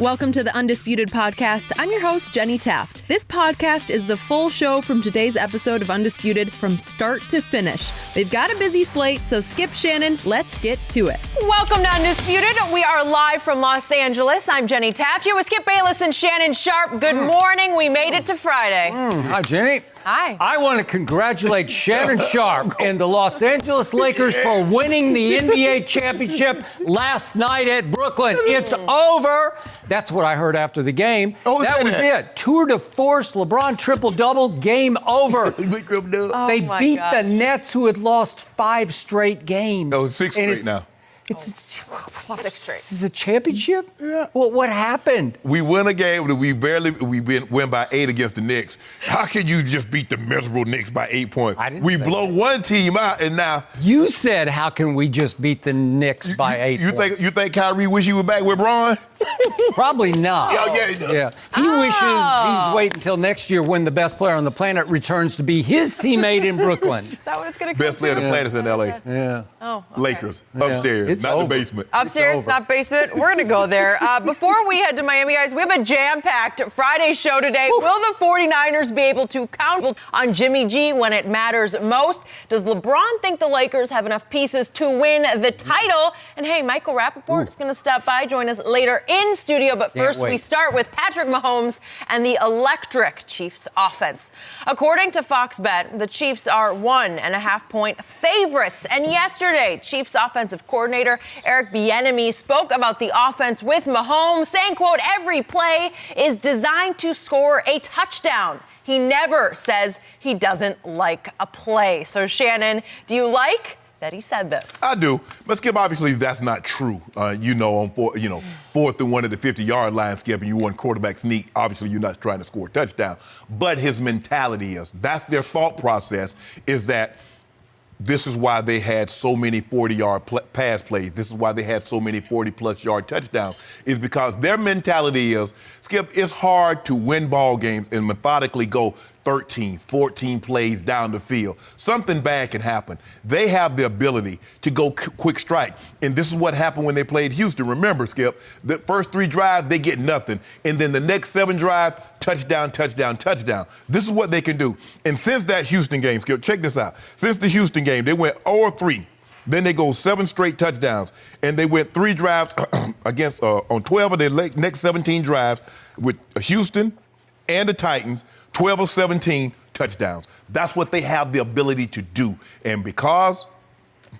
Welcome to the Undisputed podcast. I'm your host, Jenny Taft. This podcast is the full show from today's episode of Undisputed from start to finish. They've got a busy slate, so Skip, Shannon, let's get to it. Welcome to Undisputed. We are live from Los Angeles. I'm Jenny Taft here with Skip Bayless and Shannon Sharpe. Good morning. We made it to Friday. Hi, Jenny. Hi. I want to congratulate Shannon Sharpe and the Los Angeles Lakers for winning the NBA championship last night at Brooklyn. It's over. That's what I heard after the game. That was it. Tour de force, LeBron triple-double, game over. They beat the Nets, who had lost 5 straight games. Oh, 6 straight now. Six straight. This is a championship? Yeah. Well, what happened? We win a game that we win by 8 against the Knicks. How can you just beat the miserable Knicks by 8 points? We blow one team out, and now you said, "How can we just beat the Knicks by 8 points?" You think Kyrie wish he was back with Bron? Probably not. Yeah, he does. Yeah. He wishes he's waiting until next year when the best player on the planet returns to be his teammate in Brooklyn. Is that what it's going to come Best player on the planet is in L.A. Yeah. Oh, okay. Lakers, upstairs, It's not over. the basement. Upstairs, not basement. We're going to go there. Before we head to Miami, guys, we have a jam-packed Friday show today. Will the 49ers be able to count on Jimmy G when it matters most? Does LeBron think the Lakers have enough pieces to win the title? And hey, Michael Rapaport is going to stop by, join us later in studio. But first, we start with Patrick Mahomes and the electric Chiefs offense. According to Fox Bet, the Chiefs are 1.5-point favorites. And yesterday, Chiefs offensive coordinator Eric Bieniemy spoke about the offense with Mahomes, saying, quote, "Every play is designed to score a touchdown." He never says he doesn't like a play. So, Shannon, do you like that he said this? I do. But, Skip, obviously that's not true. On 4th and 1 at the 50-yard line, Skip, and you want quarterback sneak, obviously you're not trying to score a touchdown. But his mentality is, that's their thought process, is that this is why they had so many 40-yard pass plays. This is why they had so many 40-plus yard touchdowns, is because their mentality is, Skip, it's hard to win ball games and methodically go 13, 14 plays down the field. Something bad can happen. They have the ability to go quick strike. And this is what happened when they played Houston. Remember, Skip, the first 3 drives, they get nothing. And then the next 7 drives, touchdown, touchdown, touchdown. This is what they can do. And since that Houston game, Skip, check this out. Since the Houston game, they went 0-3. Then they go 7 straight touchdowns. And they went 3 drives against on 12 of their next 17 drives with Houston and the Titans, 12 of 17 touchdowns. That's what they have the ability to do. And because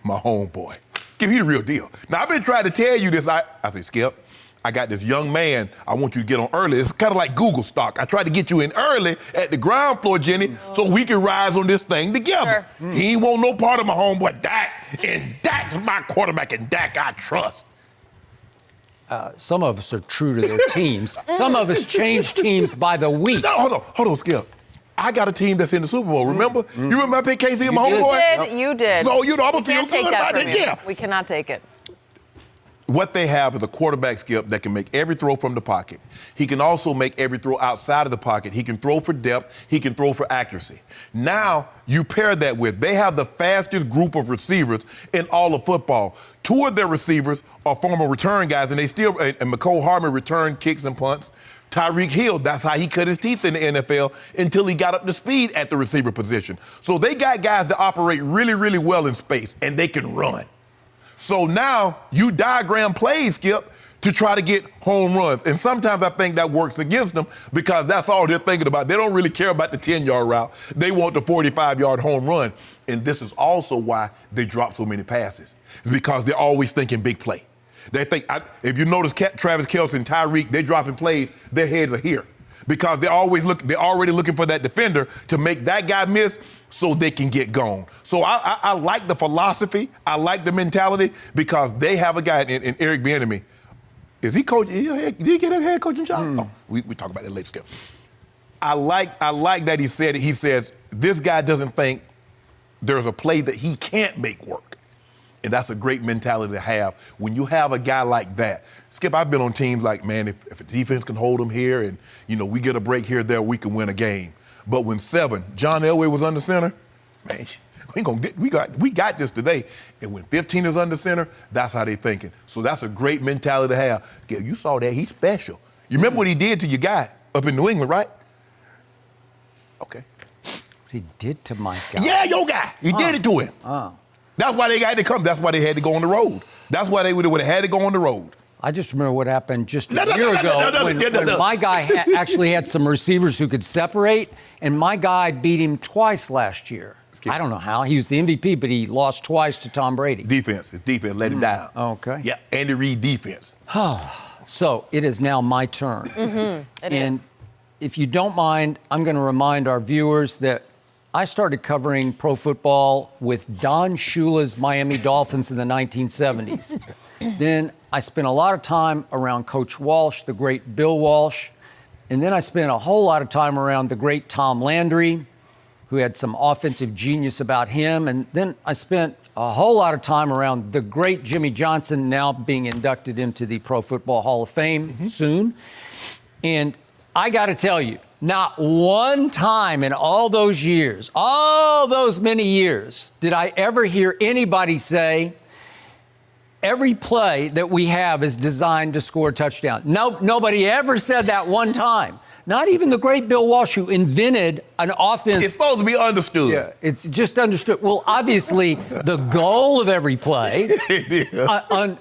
my homeboy, give me the real deal. Now, I've been trying to tell you this. I say, Skip, I got this young man I want you to get on early. It's kind of like Google stock. I tried to get you in early at the ground floor, Jenny, so we can rise on this thing together. Sure. He ain't want no part of my homeboy, Dak. And Dak's my quarterback, and Dak I trust. Some of us are true to their teams. Some of us change teams by the week. No, hold on, Skip. I got a team that's in the Super Bowl, remember? You remember I picked KC and my homeboy? You did. So, I'm going to feel good about it. Yeah. We cannot take it. What they have is a quarterback, Skip, that can make every throw from the pocket. He can also make every throw outside of the pocket. He can throw for depth. He can throw for accuracy. Now, you pair that with, they have the fastest group of receivers in all of football. 2 of their receivers are former return guys, and McCole Hardman returned kicks and punts. Tyreek Hill, that's how he cut his teeth in the NFL until he got up to speed at the receiver position. So they got guys that operate really, really well in space, and they can run. So now you diagram plays, Skip, to try to get home runs. And sometimes I think that works against them because that's all they're thinking about. They don't really care about the 10-yard route. They want the 45-yard home run. And this is also why they drop so many passes. It's because they're always thinking big play. They think, if you notice Travis Kelce and Tyreek, they're dropping plays, their heads are here. Because they're already looking for that defender to make that guy miss so they can get gone. So I like the philosophy. I like the mentality because they have a guy in Eric Bieniemy. Is he coach? Did he get a head coaching job? Oh, we talk about that later, Skip. I like that he says this guy doesn't think there's a play that he can't make work. And that's a great mentality to have when you have a guy like that. Skip, I've been on teams like, man, if a defense can hold them here and, we get a break here or there, we can win a game. But when John Elway was under center, man, we got this today. And when 15 is under center, that's how they're thinking. So that's a great mentality to have. You saw that. He's special. You remember what he did to your guy up in New England, right? Okay. He did to my guy. Yeah, your guy. He did it to him. That's why they had to come. That's why they had to go on the road. That's why they would have had to go on the road. I just remember what happened just a year ago when my guy actually had some receivers who could separate, and my guy beat him twice last year. I don't know how. He was the MVP, but he lost twice to Tom Brady. His defense let him down. Okay. Yeah, Andy Reid defense. So it is now my turn. It is. If you don't mind, I'm going to remind our viewers that I started covering pro football with Don Shula's Miami Dolphins in the 1970s. Then I spent a lot of time around Coach Walsh, the great Bill Walsh. And then I spent a whole lot of time around the great Tom Landry, who had some offensive genius about him. And then I spent a whole lot of time around the great Jimmy Johnson, now being inducted into the Pro Football Hall of Fame soon. And I got to tell you, not one time in all those years, all those many years, did I ever hear anybody say, every play that we have is designed to score a touchdown. No, nobody ever said that one time. Not even the great Bill Walsh, who invented an offense. It's supposed to be understood. Yeah, it's just understood. Well, obviously, the goal of every play,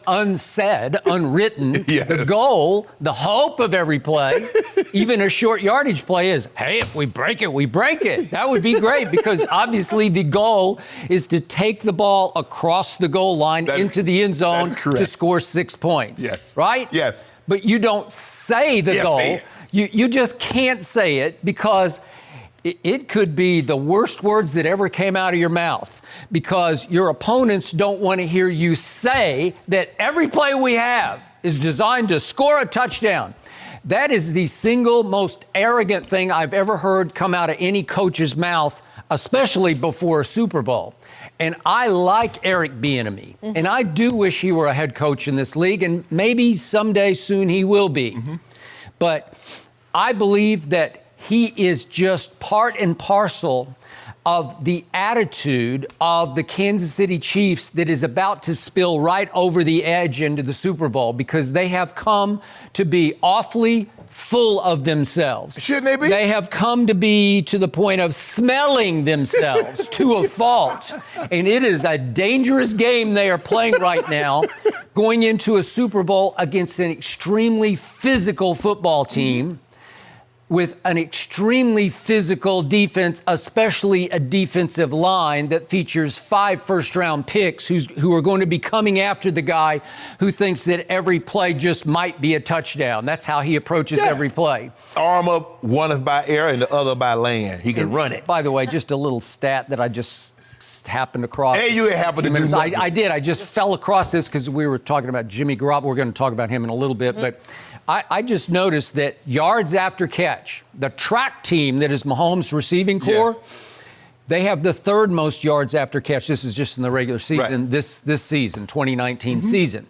unsaid, unwritten, yes. The goal, the hope of every play, even a short yardage play is, hey, if we break it, we break it. That would be great because obviously the goal is to take the ball across the goal line into the end zone to score 6 points. Yes. Right? Yes. But you don't say the goal. You just can't say it because it could be the worst words that ever came out of your mouth because your opponents don't want to hear you say that every play we have is designed to score a touchdown. That is the single most arrogant thing I've ever heard come out of any coach's mouth, especially before a Super Bowl. And I like Eric Bieniemy, and I do wish he were a head coach in this league, and maybe someday soon he will be. But I believe that he is just part and parcel of the attitude of the Kansas City Chiefs that is about to spill right over the edge into the Super Bowl because they have come to be awfully full of themselves. Shouldn't they be? They have come to be to the point of smelling themselves to a fault. And it is a dangerous game they are playing right now, going into a Super Bowl against an extremely physical football team with an extremely physical defense, especially a defensive line that features 5 first-round picks who are going to be coming after the guy who thinks that every play just might be a touchdown. That's how he approaches every play. Arm up, one is by air and the other by land. He can run it. By the way, just a little stat that I just happened across. Hey, you happened to do nothing. I did. I just fell across this because we were talking about Jimmy Garoppolo. We're going to talk about him in a little bit, but I just noticed that yards after catch, the track team that is Mahomes' receiving corps, they have the 3rd most yards after catch. This is just in the regular season, this season, 2019 season.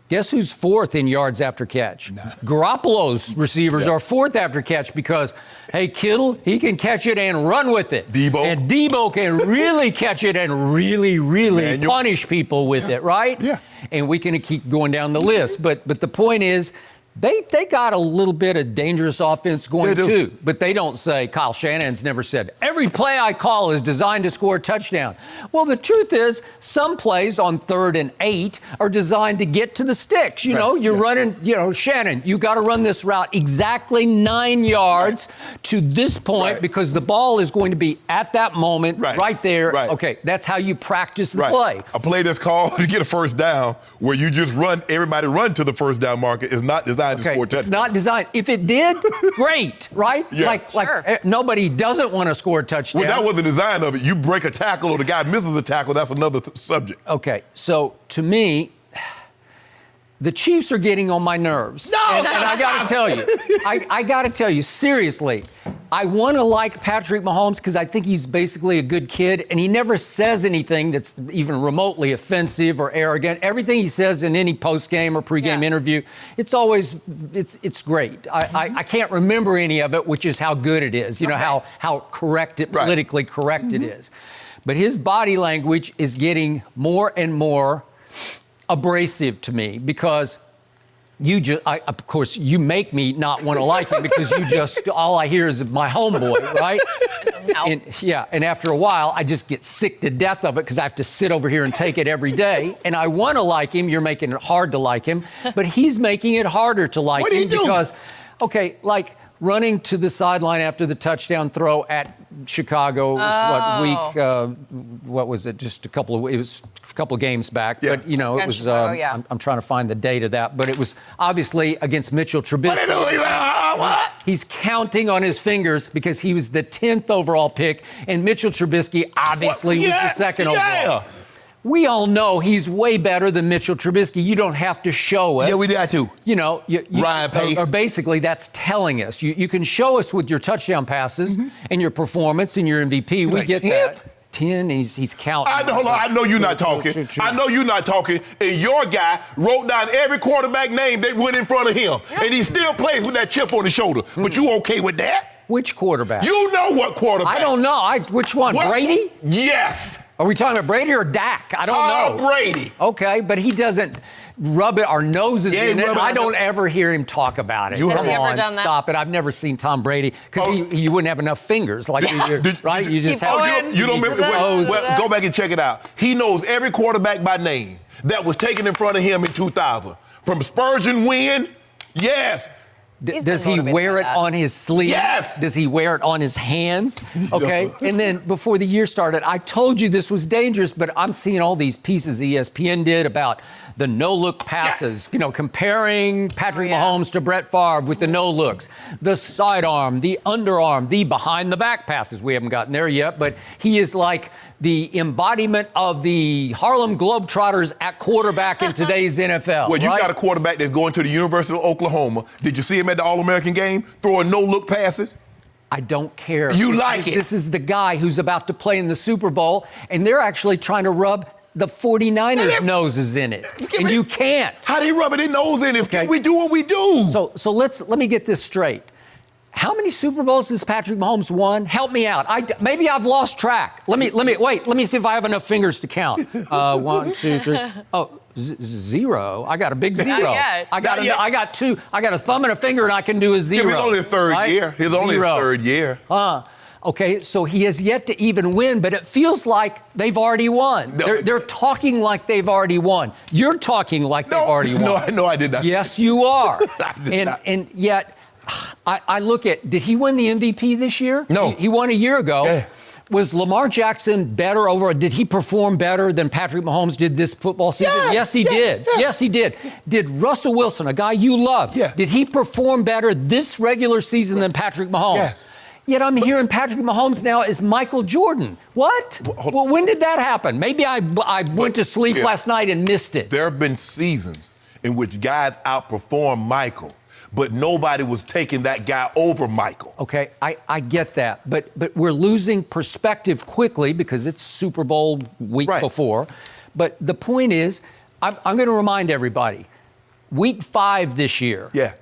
Guess who's 4th in yards after catch? Garoppolo's receivers are 4th after catch because, hey, Kittle, he can catch it and run with it. And Debo can really catch it and really, really punish people with it, right? Yeah. And we can keep going down the list. But the point is, They got a little bit of dangerous offense going too, but they don't say, Kyle Shannon's never said, every play I call is designed to score a touchdown. Well, the truth is some plays on 3rd and 8 are designed to get to the sticks. You know, you're running, Shannon, you got to run this route exactly 9 yards to this point because the ball is going to be at that moment right there. Okay, that's how you practice the play. A play that's called to get a first down where you just everybody run to the first down marker is not designed to score touchdowns. It's not designed. If it did, great, right? Yeah. Like nobody doesn't want to score a touchdown. Well, that wasn't the design of it. You break a tackle or the guy misses a tackle, that's another subject. Okay, so to me, the Chiefs are getting on my nerves. No! And I got to tell you, I got to tell you, seriously, I want to like Patrick Mahomes because I think he's basically a good kid, and he never says anything that's even remotely offensive or arrogant. Everything he says in any post-game or pre-game interview, it's always, it's great. I can't remember any of it, which is how good it is, how correct it, politically correct it is. But his body language is getting more and more abrasive to me because Of course, you make me not want to like him because all I hear is my homeboy, right? And after a while, I just get sick to death of it because I have to sit over here and take it every day. And I want to like him. You're making it hard to like him. But he's making it harder to like him because, like running to the sideline after the touchdown throw at Chicago, what was it? Just it was a couple of games back. Yeah. But, it was, I'm trying to find the date of that. But it was obviously against Mitchell Trubisky. What? He's counting on his fingers because he was the 10th overall pick, and Mitchell Trubisky obviously was the second overall. We all know he's way better than Mitchell Trubisky. You don't have to show us. Yeah, we got to. Ryan Pace. Or basically, that's telling us. You can show us with your touchdown passes and your performance and your MVP. We get 10? That. 10, he's counting. I know you're not talking. I know you're not talking. And your guy wrote down every quarterback name that went in front of him. And he still plays with that chip on his shoulder. But you okay with that? Which quarterback? You know what quarterback. I don't know. Which one? Brady? Yes. Are we talking about Brady or Dak? I don't know. Brady. Okay, but he doesn't rub our noses in it. I don't ever hear him talk about it. Has he ever done stop it. I've never seen Tom Brady because he wouldn't have enough fingers. Right? You just have. You don't remember? Well, go back and check it out. He knows every quarterback by name that was taken in front of him in 2000. From Spurgeon Wynn, yes. Does he wear it on his sleeve? Yes. Does he wear it on his hands? Okay. And then before the year started, I told you this was dangerous, but I'm seeing all these pieces ESPN did about the no-look passes, comparing Patrick Mahomes to Brett Favre with the no-looks, the sidearm, the underarm, the behind-the-back passes. We haven't gotten there yet, but he is like the embodiment of the Harlem Globetrotters at quarterback in today's NFL. Well, you got a quarterback that's going to the University of Oklahoma. Did you see him at the All-American game throwing no-look passes? I don't care. You like it. This is the guy who's about to play in the Super Bowl, and they're actually trying to rub the 49ers' noses in it, and you can't. How they rub it in nose in it? Okay. We do what we do. So let me get this straight. How many Super Bowls has Patrick Mahomes won? Help me out. Maybe I've lost track. Let me see if I have enough fingers to count. 1, 2, 3. Oh, 0. I got a big 0. Not yet. I got 2. I got a thumb and a finger, and I can do a 0. His only third year. His only third year. Okay, so he has yet to even win, but it feels like they've already won. They're talking like they've already won. You're talking like they've already won. No, I did not. Yes, you are. And yet, I look at, did he win the MVP this year? No. He won a year ago. Yeah. Was Lamar Jackson better did he perform better than Patrick Mahomes did this football season? Yes, he did. Yeah. Yes, he did. Did Russell Wilson, a guy you love, did he perform better this regular season than Patrick Mahomes? Yes. Yet I'm hearing Patrick Mahomes now is Michael Jordan. What? Well, when did that happen? Maybe I went to sleep last night and missed it. There have been seasons in which guys outperform Michael, but nobody was taking that guy over Michael. Okay, I get that. But we're losing perspective quickly because it's Super Bowl week before. But the point is, I'm going to remind everybody, week 5 this year. Yeah.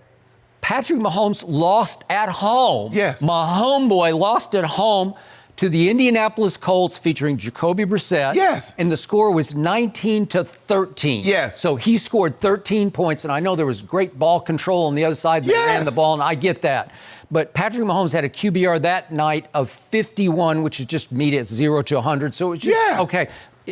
Patrick Mahomes lost at home. Yes. My homeboy lost at home to the Indianapolis Colts featuring Jacoby Brissett. Yes. And the score was 19-13. Yes. So he scored 13 points, and I know there was great ball control on the other side. They ran the ball, and I get that. But Patrick Mahomes had a QBR that night of 51, which is just meet at 0 to 100. So it's just, okay.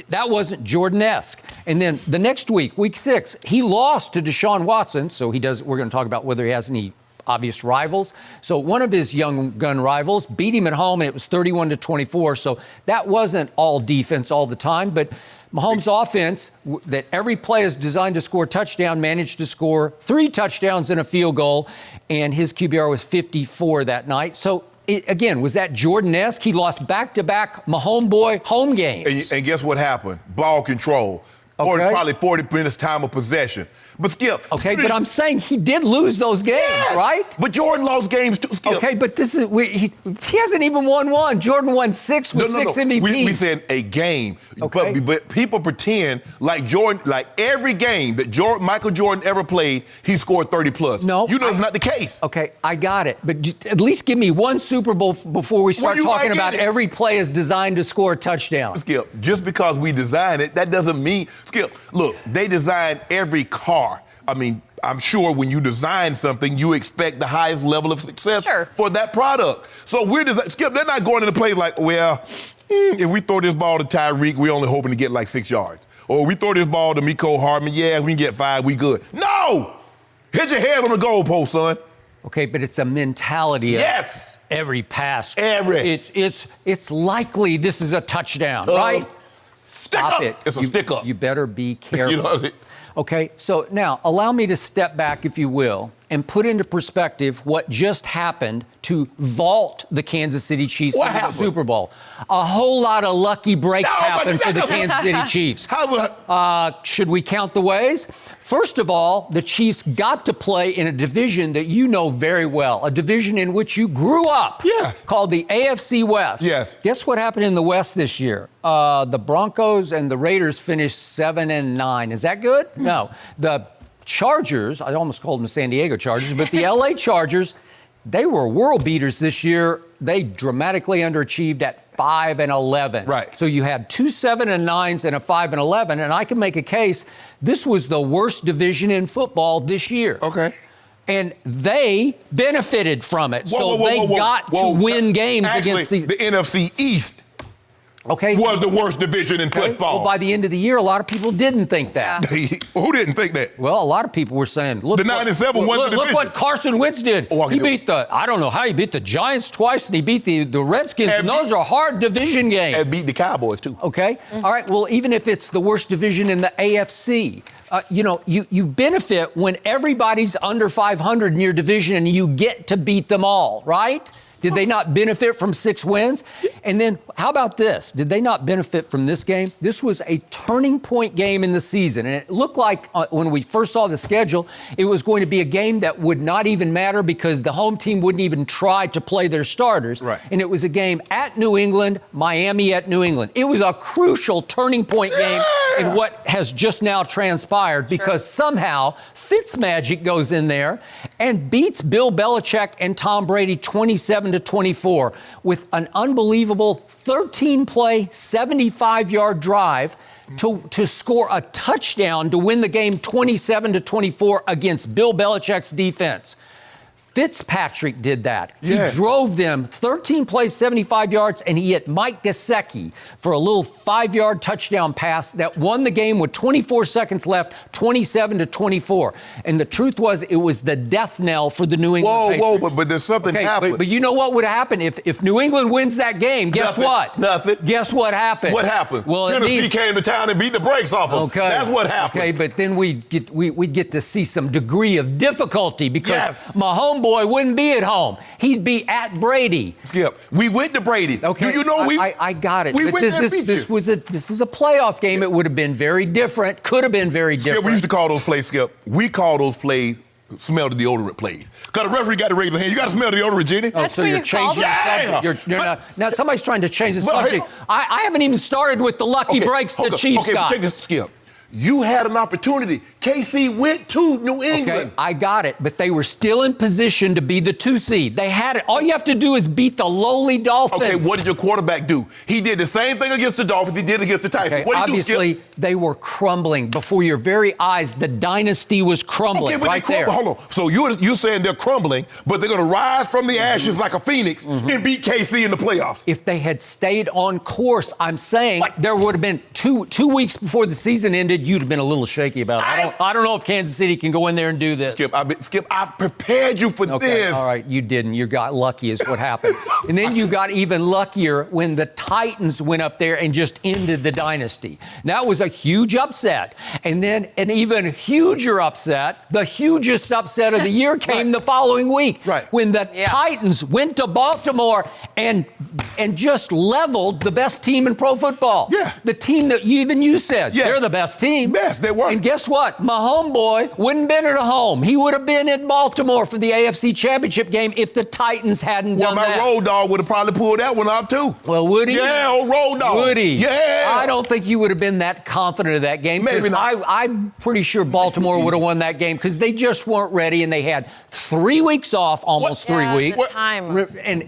That wasn't Jordan-esque. And then the next week, week 6, he lost to Deshaun Watson. So we're going to talk about whether he has any obvious rivals. So one of his young gun rivals beat him at home, and it was 31-24. So that wasn't all defense all the time. But Mahomes' offense, that every play is designed to score a touchdown, managed to score 3 touchdowns and a field goal. And his QBR was 54 that night. So again, was that Jordan-esque? He lost back-to-back Mahomes home games. And guess what happened? Ball control. Probably 40 minutes time of possession. But Skip. Okay, but I'm saying he did lose those games, right? But Jordan lost games too, Skip. Okay, but he hasn't even won one. Jordan won 6 with 6 MVPs. We said a game. Okay. But people pretend like Jordan, like every game that Michael Jordan ever played, he scored 30 plus. No. You know it's not the case. Okay, I got it. But at least give me one Super Bowl before we start talking about every play is designed to score a touchdown. Skip, just because we design it, that doesn't mean, Skip, look, they design every car. I mean, I'm sure when you design something, you expect the highest level of success for that product. So Skip, they're not going into play like, well, if we throw this ball to Tyreek, we're only hoping to get like 6 yards. Or we throw this ball to Mecole Hardman, yeah, if we can get 5, we good. No! Hit your head on the goalpost, son. Okay, but it's a mentality of every pass. It's likely this is a touchdown, right? Stop it. It's a stick up. You better be careful. You know what I'm saying? Okay, so now allow me to step back, if you will, and put into perspective what just happened to vault the Kansas City Chiefs into the Super Bowl. A whole lot of lucky breaks happened for the Kansas City Chiefs. Should we count the ways? First of all, the Chiefs got to play in a division that you know very well, a division in which you grew up, called the AFC West. Yes. Guess what happened in the West this year? The Broncos and the Raiders finished 7-9. Is that good? No. The Chargers, I almost called them the San Diego Chargers, but the LA Chargers, they were world beaters this year. They dramatically underachieved at 5-11. Right. So you had 2 7-9s and a 5-11, and I can make a case this was the worst division in football this year. Okay. And they benefited from it. They got to win games against these. The NFC East was the worst division in football. Well, by the end of the year, a lot of people didn't think that. Who didn't think that? Well, a lot of people were saying, look, the 97 won the division. Look what Carson Wentz did. He beat I don't know how he beat the Giants twice, and he beat the Redskins, and those are hard division games. And beat the Cowboys, too. Okay. All right. Well, even if it's the worst division in the AFC, you benefit when everybody's under 500 in your division and you get to beat them all, right? Did they not benefit from 6 wins? And then how about this? Did they not benefit from this game? This was a turning point game in the season. And it looked like when we first saw the schedule, it was going to be a game that would not even matter because the home team wouldn't even try to play their starters. Right. And it was a game at New England, Miami at New England. It was a crucial turning point game in what has just now transpired because somehow Fitzmagic goes in there and beats Bill Belichick and Tom Brady 27-24 with an unbelievable 13-play, 75-yard drive to score a touchdown to win the game 27-24 against Bill Belichick's defense. Fitzpatrick did that. He drove them 13 plays, 75 yards, and he hit Mike Gesicki for a little 5-yard touchdown pass that won the game with 24 seconds left, 27-24. And the truth was, it was the death knell for the New England Patriots. But there's something happened. But you know what would happen if New England wins that game? Guess what? Nothing. Guess what happened? What happened? Well, Tennessee came to town and beat the brakes off them. Okay. That's what happened. Okay, but then we'd get to see some degree of difficulty because Mahomes boy wouldn't be at home. He'd be at Brady. Skip, we went to Brady. Okay. Do you know I got it. We but went this is a playoff game. It would have been very different. Could have been very different. Skip, we used to call those plays, Skip. We call those plays smell the deodorant plays. Because the referee got to raise his hand. You got to smell the deodorant, Jenny. Oh, so you're changing the subject. Now somebody's trying to change the subject. I haven't even started with the lucky breaks the Chiefs got. Check this, Skip. You had an opportunity. KC went to New England. Okay, I got it, but they were still in position to be the 2 seed. They had it. All you have to do is beat the lowly Dolphins. Okay, what did your quarterback do? He did the same thing against the Dolphins he did against the Titans. Okay, what did obviously, he do, Skip? they were crumbling before your very eyes. The dynasty was crumbling right there. Hold on. So you're saying they're crumbling, but they're going to rise from the ashes like a phoenix and beat KC in the playoffs. If they had stayed on course, I'm saying there would have been two weeks before the season ended, you'd have been a little shaky about it. I don't know if Kansas City can go in there and do this. Skip, I prepared you for this. All right, you didn't. You got lucky is what happened. And then you got even luckier when the Titans went up there and just ended the dynasty. That was a huge upset. And then an even huger upset, the hugest upset of the year came the following week. Right. When the Titans went to Baltimore and just leveled the best team in pro football. Yeah. The team that even you said, they're the best team. Yes, they were. And guess what? Mahomes boy wouldn't have been at home. He would have been in Baltimore for the AFC Championship game if the Titans hadn't done that. My road dog would have probably pulled that one off, too. Well, would he? Yeah, old road dog. Would he? Yeah. I don't think you would have been that confident of that game. Maybe not. I'm pretty sure Baltimore would have won that game because they just weren't ready and they had 3 weeks off, almost 3 weeks. The time.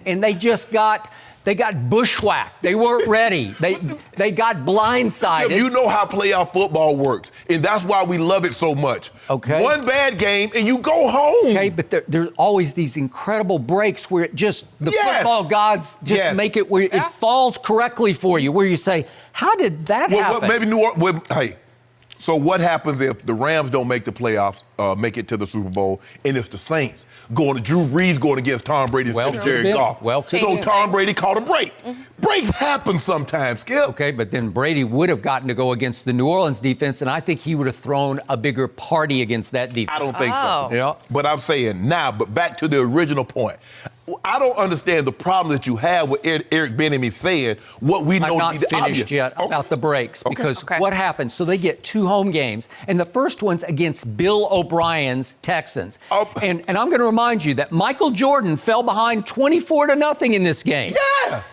And they just got They got bushwhacked. They weren't ready. They got blindsided. You know how playoff football works, and that's why we love it so much. Okay. One bad game, and you go home. Okay, but there's always these incredible breaks where it just, the football gods just make it where it falls correctly for you, where you say, how did that happen? Maybe New Orleans, hey, so what happens if the Rams don't make the playoffs, make it to the Super Bowl, and it's the Saints Drew Brees going against Tom Brady instead of Jared Goff? So Tom Brady caught a break. Breaks happen sometimes, Skip. Okay, but then Brady would have gotten to go against the New Orleans defense, and I think he would have thrown a bigger party against that defense. I don't think so. Yeah. But I'm saying now, but back to the original point. I don't understand the problem that you have with Eric Bieniemy saying what we know. I'm not finished yet about the breaks because what happened? So they get 2 home games, and the first one's against Bill O'Brien's Texans. And I'm going to remind you that Michael Jordan fell behind 24-0 in this game. Yeah.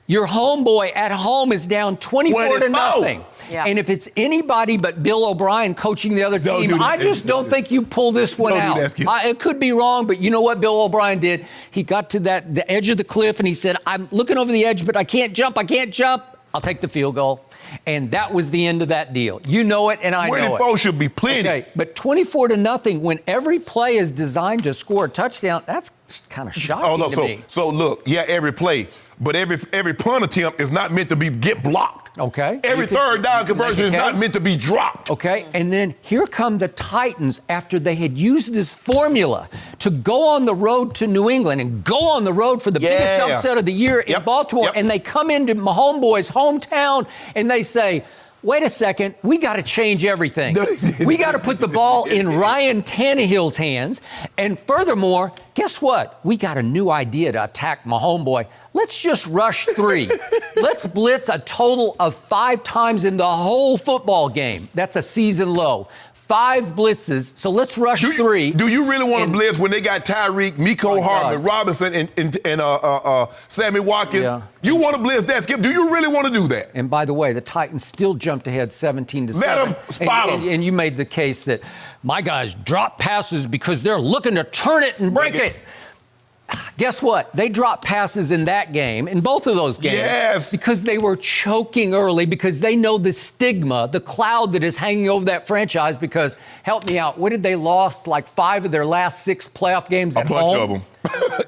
Your homeboy at home is down 24-0. Yeah. And if it's anybody but Bill O'Brien coaching the other team, I just don't think you pull this one out. It could be wrong, but you know what Bill O'Brien did? He got to the edge of the cliff, and he said, I'm looking over the edge, but I can't jump. I'll take the field goal. And that was the end of that deal. You know it, and I know it. 24 should be plenty. Okay, but 24-0, when every play is designed to score a touchdown, that's kind of shocking to me. So look, every play, but every punt attempt is not meant to get blocked. Okay. Every third down conversion is not meant to be dropped. Okay, and then here come the Titans after they had used this formula to go on the road to New England and go on the road for the biggest upset of the year in Baltimore, and they come into Mahomes' hometown and they say, wait a second, we got to change everything. We got to put the ball in Ryan Tannehill's hands. And furthermore, guess what? We got a new idea to attack Mahomes. Let's just rush 3. Let's blitz a total of 5 times in the whole football game. That's a season low. 5 blitzes, so let's rush 3. Do you really want to blitz when they got Tyreek, Mecole Hardman, Robinson, and Sammy Watkins? Yeah. You want to blitz that, Skip? Do you really want to do that? And by the way, the Titans still jumped ahead 17-7. Let them spot them. And you made the case that my guys drop passes because they're looking to turn it and break it. Guess what? They dropped passes in that game, in both of those games, because they were choking early, because they know the stigma, the cloud that is hanging over that franchise. Because, help me out, what did they lost? Like 5 of their last 6 playoff games at home? A bunch of them.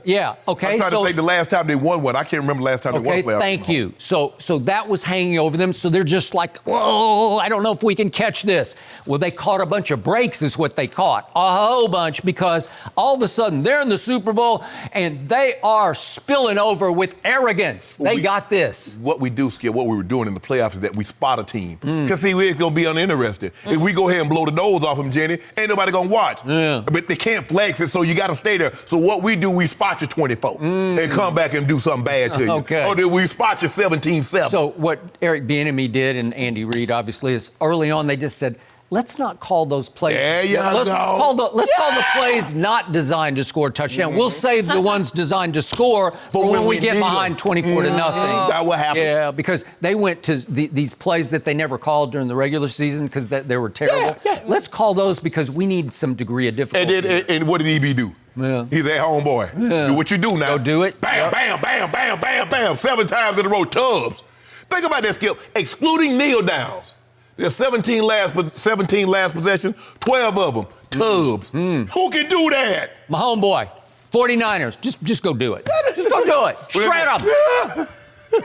Yeah, okay. I'm trying to think the last time they won one. I can't remember the last time they won a playoff. Thank you. So that was hanging over them. So they're just like, whoa, I don't know if we can catch this. Well, they caught a bunch of breaks is what they caught. A whole bunch, because all of a sudden they're in the Super Bowl and they are spilling over with arrogance. They got this. What we do, Skip, what we were doing in the playoffs is that we spot a team. Because, see, we're going to be uninterested. If we go ahead and blow the nose off them, Jenny, ain't nobody going to watch. Yeah. But they can't flex it, so you got to stay there. So what we do, we spot you 24 and come back and do something bad to you. Okay. Or did we spot you 17-7? So what Eric Bieniemy did, and Andy Reid obviously, is early on they just said, let's not call those plays. Let's call the plays not designed to score a touchdown. We'll save the ones designed to score for when we get behind 24-0. That will happen. Yeah, because they went to these plays that they never called during the regular season because they were terrible. Let's call those because we need some degree of difficulty. And what did EB do? Yeah. He's at homeboy. Yeah. Do what you do now. Go do it. Bam, bam, bam, bam, bam, bam. 7 times in a row, Tubbs. Think about that, Skip. Excluding kneel downs. There's 17 last possessions, 12 of them, Tubbs. Who can do that? My homeboy, 49ers. Just go do it. Just go do it. Shred them.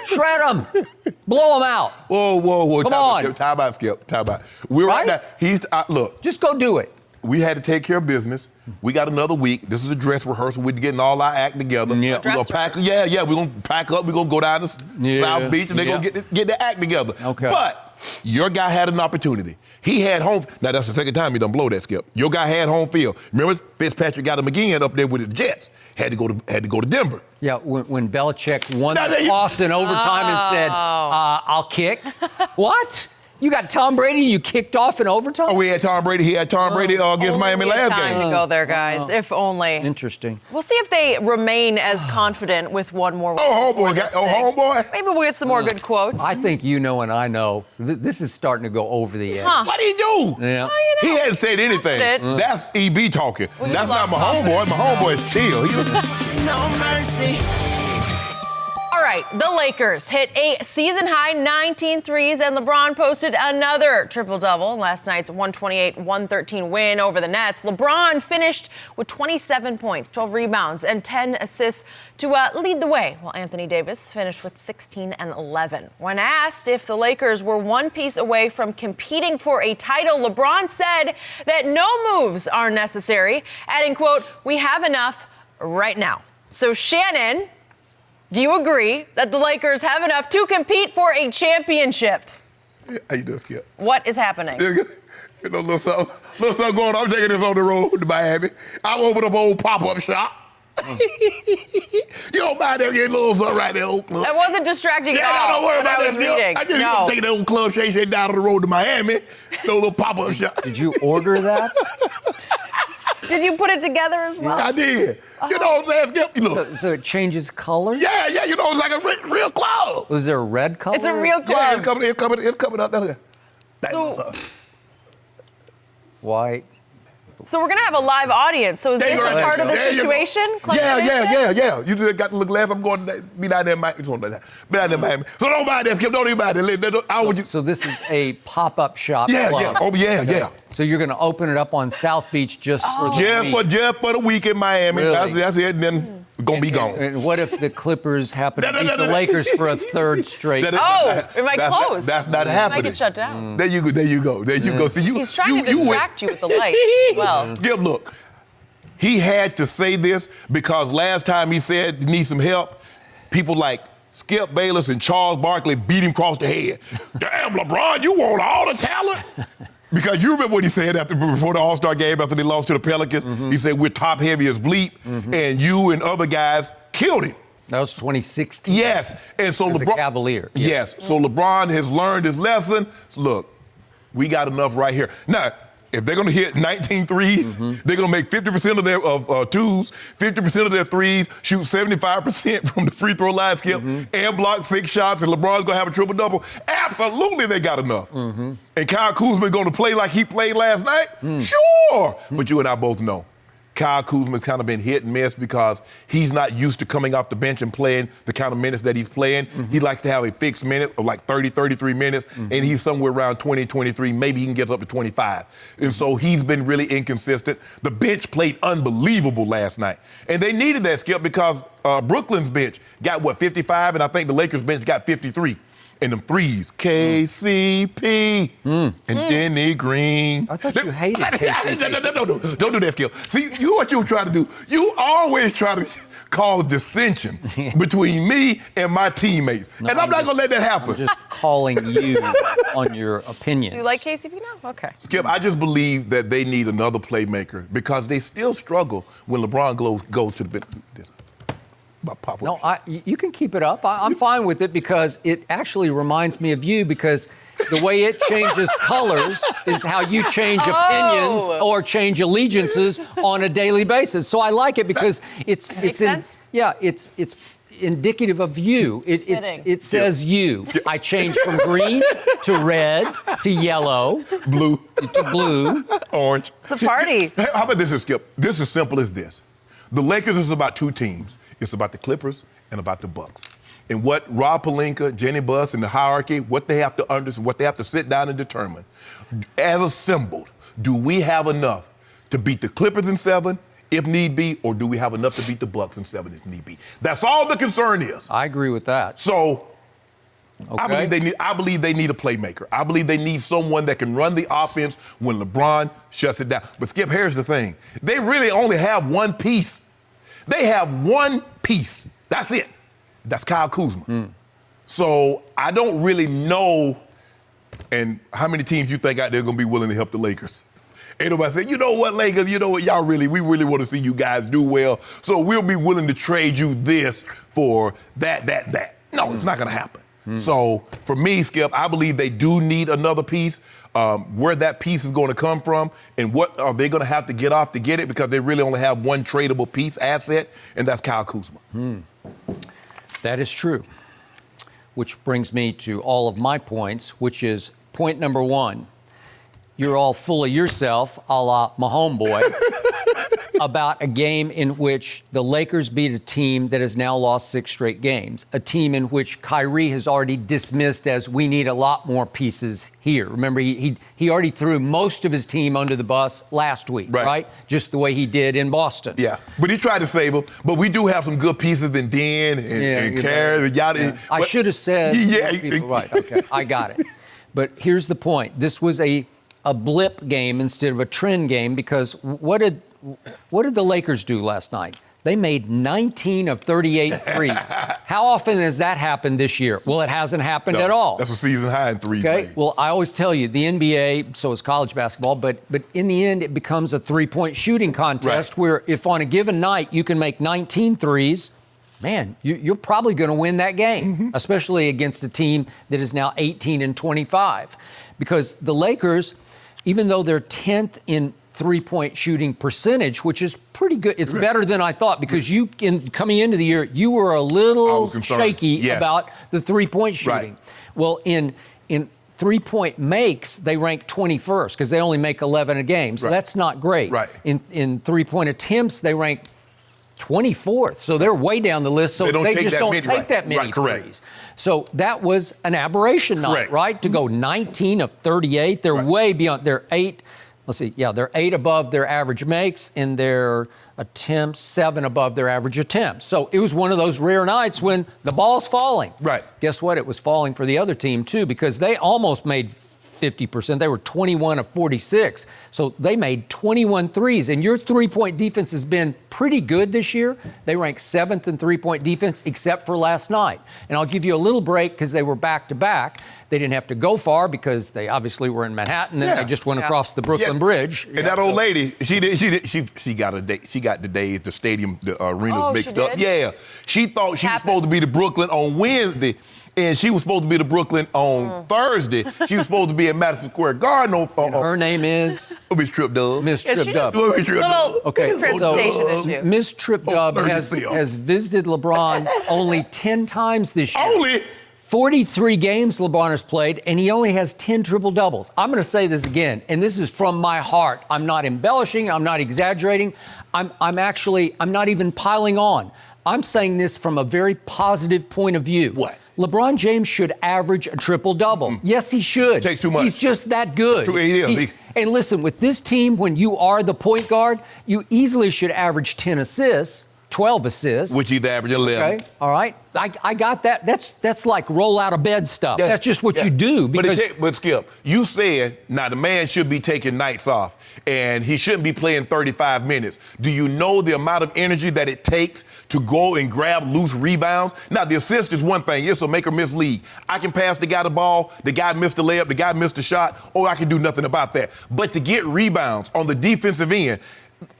Shred them. Blow them out. Whoa. Come on. Time out, Skip. Time out. We're right now. Look. Just go do it. We had to take care of business. We got another week. This is a dress rehearsal. We're getting all our act together. Yeah. We're gonna pack. We're gonna pack up. We're gonna go down to South Beach, and they're gonna get the act together. Okay. But your guy had an opportunity. He had home. Now that's the second time he done blow that, Skip. Your guy had home field. Remember, Fitzpatrick got him again up there with the Jets. Had to go to Denver. Yeah, when Belichick won the toss in overtime and said, "I'll kick." What? You got Tom Brady, you kicked off in overtime? Oh, we had Tom Brady. He had Tom Brady against Miami last game. Time to go there, guys. If only. Interesting. We'll see if they remain as confident with one more week. Homeboy. Maybe we'll get some more good quotes. I think you know and I know. This is starting to go over the edge. What did he do? Yeah. He hadn't said anything. That's EB talking. That's not my homeboy. My homeboy is chill. All right, the Lakers hit a season-high 19 threes, and LeBron posted another triple-double in last night's 128-113 win over the Nets. LeBron finished with 27 points, 12 rebounds, and 10 assists to lead the way, while Anthony Davis finished with 16 and 11. When asked if the Lakers were one piece away from competing for a title, LeBron said that no moves are necessary, adding, quote, "We have enough right now." So, Shannon, do you agree that the Lakers have enough to compete for a championship? How you doing, Skip? What is happening? You know, little something going on. I'm taking this on the road to Miami. I'm opening up an old pop-up shop. You don't mind that getting a little something right there, old club. I wasn't distracting at all. Don't worry about that, Skip. I just taking that old club shake down on the road to Miami. No little pop-up shop. Did you order that? Did you put it together as well? I did. You know what I'm saying, Skip? You know. So it changes color? Yeah, you know, it's like a real club. Was there a red color? It's a real club. Yeah, it's coming up down there. So- White. So we're going to have a live audience. So is this a part of the situation? Yeah. You just got to look left. I'm going to be down there in Miami. So don't buy that, Skip. Don't even buy that. So this is a pop-up shop club. Yeah. So you're going to open it up on South Beach just for the week. Just for the week in Miami. Really? That's it. And then we're going to be gone. And what if the Clippers happen to beat the Lakers for a third straight? It might close. That's not happening. It might get shut down. There you go. See, he's trying to distract you with the lights as well. Skip, look. He had to say this because last time he said he needs some help, people like Skip Bayless and Charles Barkley beat him across the head. Damn, LeBron, you want all the talent? Because you remember what he said before the All-Star game after they lost to the Pelicans? Mm-hmm. He said, we're top heavy as bleep, and you and other guys killed him. That was 2016. Yes. And so as LeBron, a Cavalier. Yes. So LeBron has learned his lesson. So look, we got enough right here. Now, if they're going to hit 19 threes, they're going to make 50% of their twos, 50% of their threes, shoot 75% from the free throw line, Skip, and block 6 shots, and LeBron's going to have a triple-double. Absolutely, they got enough. And Kyle Kuzma going to play like he played last night? Sure. But you and I both know Kyle Kuzma's kind of been hit and miss because he's not used to coming off the bench and playing the kind of minutes that he's playing. He likes to have a fixed minute of like 30, 33 minutes, and he's somewhere around 20, 23. Maybe he can get up to 25. And so he's been really inconsistent. The bench played unbelievable last night. And they needed that, Skip, because Brooklyn's bench got, 55? And I think the Lakers' bench got 53. And them threes, KCP and Denny Green. I thought you hated KCP. No, don't do that, Skip. See, what you were trying to do, you always try to cause dissension between me and my teammates. No, and I'm not going to let that happen. I'm just calling you on your opinions. Do you like KCP now? Okay. Skip, I just believe that they need another playmaker because they still struggle when LeBron goes to the bench. No, you can keep it up. I'm fine with it because it actually reminds me of you because the way it changes colors is how you change opinions or change allegiances on a daily basis. So I like it because it's indicative of you. It says you. I changed from green to red to yellow, blue to blue, orange. It's a party. How about this, Skip? This is as simple as this. The Lakers is about 2 teams. It's about the Clippers and about the Bucks. And what Rob Pelinka, Jenny Buss, and the hierarchy, what they have to understand, what they have to sit down and determine, as assembled, do we have enough to beat the Clippers in 7, if need be, or do we have enough to beat the Bucks in 7, if need be? That's all the concern is. I agree with that. So okay. I believe they need a playmaker. I believe they need someone that can run the offense when LeBron shuts it down. But Skip, here's the thing. They really only have one piece. They have one piece. That's it. That's Kyle Kuzma. So I don't really know and how many teams you think out there are going to be willing to help the Lakers. Ain't nobody say, you know what, Lakers, you know what, we really want to see you guys do well, so we'll be willing to trade you this for that. No, it's not going to happen. So for me, Skip, I believe they do need another piece. Where that piece is going to come from and what are they going to have to get off to get it because they really only have one tradable piece asset, and that's Kyle Kuzma. That is true, which brings me to all of my points, which is point number 1. You're all full of yourself, a la my homeboy. about a game in which the Lakers beat a team that has now lost 6 straight games, a team in which Kyrie has already dismissed as we need a lot more pieces here. Remember, he already threw most of his team under the bus last week, right? Just the way he did in Boston. Yeah, but he tried to save them. But we do have some good pieces in Den and Carey and yada. Yeah. I should have said. Right, okay, I got it. But here's the point. This was a blip game instead of a trend game because what did the Lakers do last night? They made 19 of 38 threes. How often has that happened this year? Well, it hasn't happened at all. That's a season high in threes. Okay. Man. Well, I always tell you, the NBA, so is college basketball, but in the end, it becomes a three-point shooting contest where if on a given night you can make 19 threes, man, you're probably going to win that game, especially against a team that is now 18 and 25. Because the Lakers, even though they're 10th in three-point shooting percentage, which is pretty good. It's better than I thought because coming into the year, you were a little shaky about the three-point shooting. Well, in three-point makes, they rank 21st because they only make 11 a game. So that's not great. In three-point attempts, they rank 24th. So they're way down the list. So they just don't take that many threes. So that was an aberration night, right? To go 19 of 38. They're way beyond. They're 8. Let's see. Yeah, they're 8 above their average makes and their attempts 7 above their average attempts. So it was one of those rare nights when the ball's falling. Guess what? It was falling for the other team too because they almost made 50%. They were 21 of 46. So they made 21 threes. And your three-point defense has been pretty good this year. They rank 7th in three-point defense except for last night. And I'll give you a little break because they were back-to-back. They didn't have to go far because they obviously were in Manhattan and they just went across the Brooklyn Bridge. And that old lady, she got the stadium, the arenas mixed up. Yeah. She thought she was supposed to be the Brooklyn on Wednesday. And she was supposed to be the Brooklyn on Thursday. She was supposed to be at Madison Square Garden. Her name is? Miss Trip Dub. Miss Trip Dub. Okay, so Miss Trip Dub has visited LeBron only 10 times this year. Only? 43 games LeBron has played, and he only has 10 triple-doubles. I'm going to say this again, and this is from my heart. I'm not embellishing. I'm not exaggerating. I'm not even piling on. I'm saying this from a very positive point of view. What? LeBron James should average a triple-double. Yes, he should. Takes too much. He's just that good. And listen, with this team, when you are the point guard, you easily should average 10 assists, 12 assists. Which he's averaging 11. Okay, all right. I got that. That's like roll out of bed stuff. That's just what you do. But Skip, you said, now the man should be taking nights off, and he shouldn't be playing 35 minutes. Do you know the amount of energy that it takes to go and grab loose rebounds? Now, the assist is one thing. It's a make or miss league. I can pass the guy the ball, the guy missed the layup, the guy missed the shot, or I can do nothing about that. But to get rebounds on the defensive end,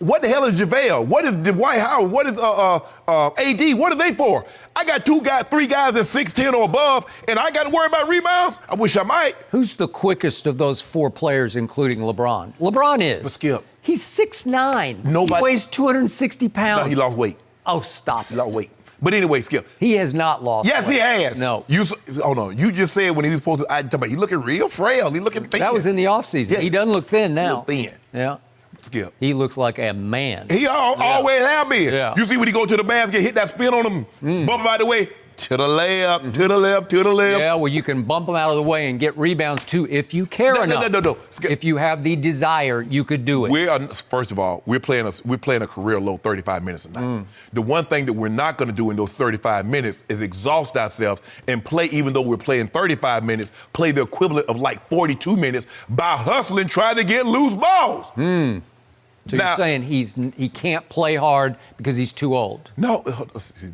what the hell is JaVale? What is Dwight Howard? What is AD? What are they for? I got 3 guys at 6'10" or above, and I got to worry about rebounds? I wish I might. Who's the quickest of those 4 players, including LeBron? LeBron is. But Skip. He's 6'9". He weighs 260 pounds. No, he lost weight. Oh, stop it. He lost weight. But anyway, Skip. He has not lost weight. Yes, he has. No. You just said when he was supposed to, I talk about, he looking real frail. He looking thin. That was in the offseason. Yeah. He doesn't look thin now. He look thin. Yeah. Skip. He looks like a man. He always have been. Yeah. You see when he go to the basket, hit that spin on him, bump him out of the way, to the layup, to the left, to the left. Yeah, well, you can bump him out of the way and get rebounds, too, if you care enough. No. If you have the desire, you could do it. First of all, we're playing a career low 35 minutes a night. The one thing that we're not going to do in those 35 minutes is exhaust ourselves and play, even though we're playing 35 minutes, play the equivalent of like 42 minutes by hustling, trying to get loose balls. So you're saying he can't play hard because he's too old? No.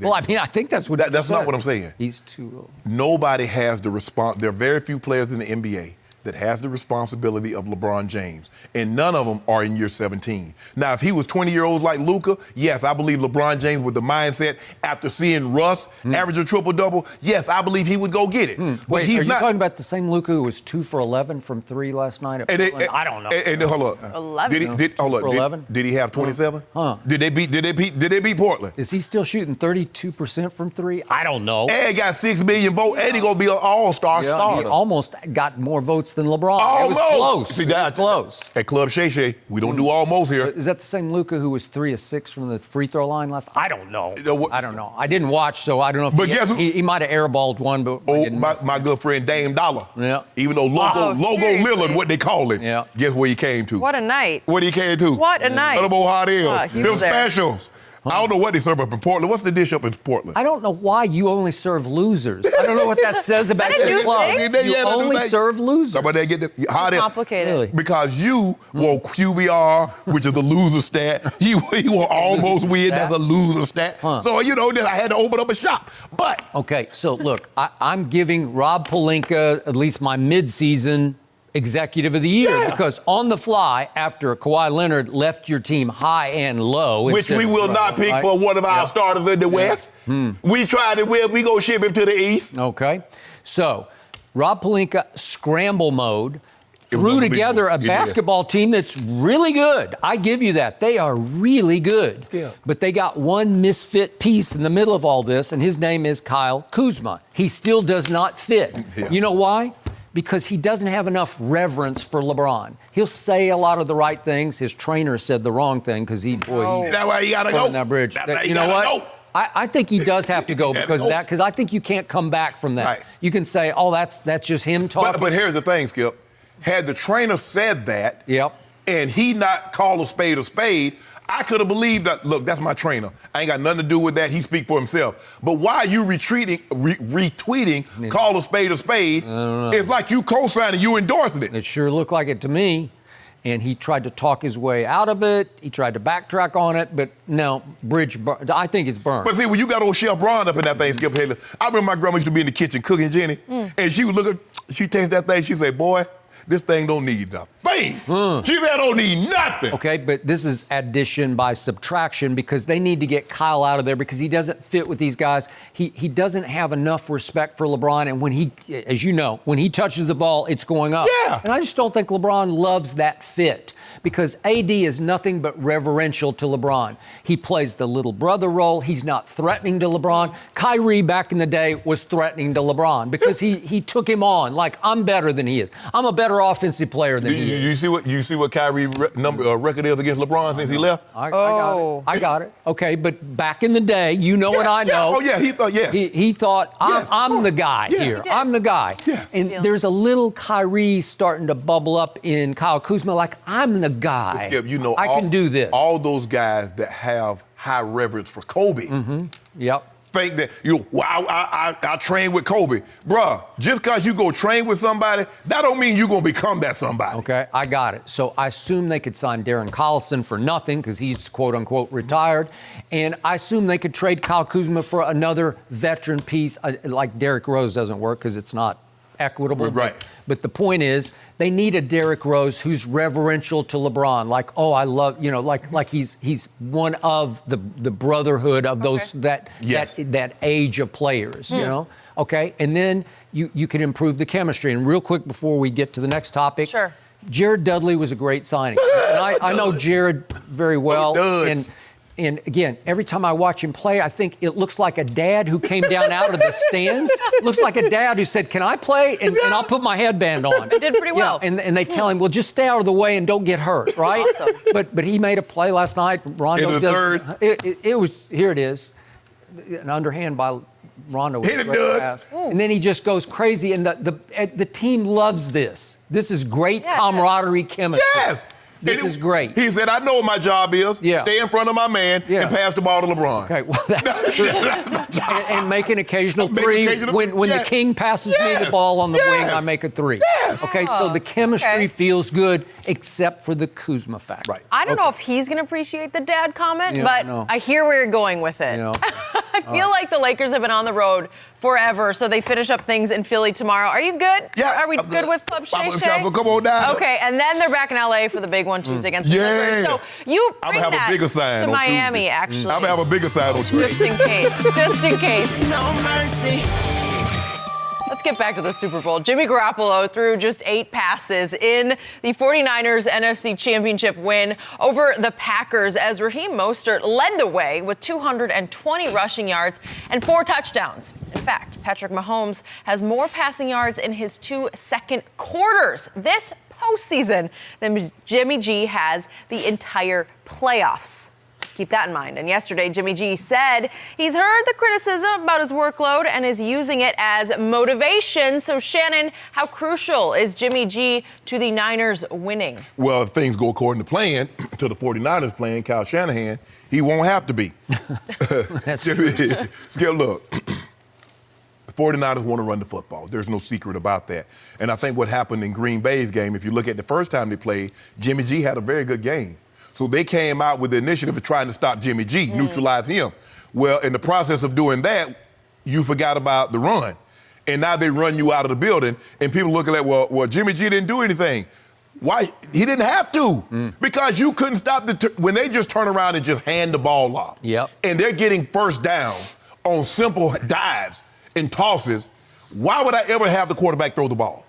Well, I mean, I think that's what that's not what I'm saying. He's too old. Nobody has the response. There are very few players in the NBA that has the responsibility of LeBron James, and none of them are in year 17. Now, if he was 20-year-olds like Luka, yes, I believe LeBron James with the mindset after seeing Russ average a triple-double, yes, I believe he would go get it. But Wait, are you talking about the same Luka who was 2 for 11 from 3 last night at Portland? I don't know. And hold up. 11. Did he have 27? Did they beat Portland? Is he still shooting 32% from 3? I don't know. And he got 6 million votes, and he's going to be an all-star starter. He almost got more votes than LeBron. Almost. It was close. See, It was close. At Club Shay Shay, we don't do almost here. Is that the same Luka who was 3 of 6 from the free throw line last? I don't know. You know what- I don't know. I didn't watch, so I don't know if But guess who- he might have airballed one, but I Oh, didn't my, miss it. my good friend Dame Dollar. Yeah. Even though Logo seriously? Lillard, what they call him. Yeah. Guess where he came to? What a night. What he came to? What a night. Little Bo Hot Hill. He Them was there. specials. I don't know what they serve up in Portland. What's the dish up in Portland? I don't know why you only serve losers. I don't know what that says about that a your new club. thing? You only serve losers. Somebody they get the hot hill. Complicated. Really? Because you want QBR, which is the loser stat. He will almost win. stat? That's a loser stat. Huh. So, then I had to open up a shop. But Okay, so look, I'm giving Rob Pelinka at least my midseason executive of the year because on the fly, after Kawhi Leonard left your team high and low. which we will not pick for one of our starters in the West. We tried it. We go ship him to the East. Okay, so Rob Pelinka, scramble mode, It was threw unbelievable. together a It did. basketball team that's really good. I give you that. They are really good. Yeah. But they got one misfit piece in the middle of all this, and his name is Kyle Kuzma. He still does not fit. Yeah. You know why? Because he doesn't have enough reverence for LeBron. He'll say a lot of the right things. His trainer said the wrong thing because he That's why he got to go. on that bridge. That's why he You know gotta what? go. I think he does have to go because of that, because I think you can't come back from that. Right. You can say, oh, that's just him talking. But here's the thing, Skip. Had the trainer said that, Yep. and he not call a spade, I could have believed that, look, that's my trainer. I ain't got nothing to do with that. He speak for himself. But why are you retweeting, call a spade, it's like you co-signing, you endorsing it. It sure looked like it to me. And he tried to talk his way out of it. He tried to backtrack on it, but no, I think it's burned. But see, when you got old Chef Braun up in that thing, Skip Haley, I remember my grandma used to be in the kitchen cooking, Jenny, and she would she takes that thing, she say, boy, this thing don't need nothing. She said, don't need nothing. Okay, but this is addition by subtraction because they need to get Kyle out of there because he doesn't fit with these guys. He doesn't have enough respect for LeBron, and when he, as you know, when he touches the ball, it's going up. Yeah. And I just don't think LeBron loves that fit because AD is nothing but reverential to LeBron. He plays the little brother role. He's not threatening to LeBron. Kyrie back in the day was threatening to LeBron because he took him on like, I'm better than he is. I'm a better offensive player than he is. You see what Kyrie record is against LeBron since he left? I got it. Okay, but back in the day, you know what I know. Oh, yeah, he thought, yes. He thought, Yes. I'm the guy here. I'm the guy. Yes. And there's a little Kyrie starting to bubble up in Kyle Kuzma, like, I'm the guy. Skip, I can do this. All those guys that have high reverence for Kobe Yep. think that, I train with Kobe. Bruh, just because you go train with somebody, that don't mean you're going to become that somebody. Okay, I got it. So I assume they could sign Darren Collison for nothing because he's quote-unquote retired. And I assume they could trade Kyle Kuzma for another veteran piece. Like Derrick Rose doesn't work because it's not equitable. Right. But the point is, they need a Derrick Rose who's reverential to LeBron. Like, oh, I love, like he's one of the brotherhood of those that age of players, you know? Okay, and then you can improve the chemistry. And real quick before we get to the next topic, Sure. Jared Dudley was a great signing. And I know Jared very well. And again, every time I watch him play, I think it looks like a dad who came down out of the stands. Looks like a dad who said, can I play? And I'll put my headband on. He did pretty well. And they tell him, well, just stay out of the way and don't get hurt, right? Awesome. But he made a play last night. Rondo In the third. It was, here it is, an underhand by Rondo. Hit it, Dudds. And then he just goes crazy. And the team loves this. This is great camaraderie chemistry. Yes. This is great. He said, I know what my job is. Yeah. Stay in front of my man and pass the ball to LeBron. Okay, well, that's true. That's my job. And make an occasional Make three. occasional- When the yes. king passes me the Yes. ball on the wing, Yes. I make a three. Yes. Okay, so the chemistry feels good, except for the Kuzma factor. Right. I don't know if he's going to appreciate the dad comment, Yeah, but no. I hear where you're going with it. You know. I feel like the Lakers have been on the road forever, so they finish up things in Philly tomorrow. Are you good? Yeah, Are we I'm good with Club Shay I'm Shay? come on down. Okay, and then they're back in LA for the big one Tuesday against the Yeah. Clippers. So you I'm bring gonna have that a bigger sign to on Miami, Tuesday. actually. I'm gonna have a bigger side on Tuesday. Just in case. Just in case. No mercy. Let's get back to the Super Bowl. Jimmy Garoppolo threw just 8 passes in the 49ers NFC Championship win over the Packers as Raheem Mostert led the way with 220 rushing yards and 4 touchdowns. In fact, Patrick Mahomes has more passing yards in his 2 second quarters this postseason than Jimmy G has the entire playoffs. Just keep that in mind. And yesterday, Jimmy G said he's heard the criticism about his workload and is using it as motivation. So, Shannon, how crucial is Jimmy G to the Niners winning? Well, if things go according to plan, to the 49ers plan, Kyle Shanahan, he won't have to be. Skip, look. The 49ers want to run the football. There's no secret about that. And I think what happened in Green Bay's game, if you look at the first time they played, Jimmy G had a very good game. So they came out with the initiative of trying to stop Jimmy G, neutralize him. Well, in the process of doing that, you forgot about the run. And now they run you out of the building, and people looking at, well, Jimmy G didn't do anything. Why? He didn't have to. Because you couldn't stop when they just turn around and just hand the ball off. Yep. And they're getting first down on simple dives and tosses. Why would I ever have the quarterback throw the ball?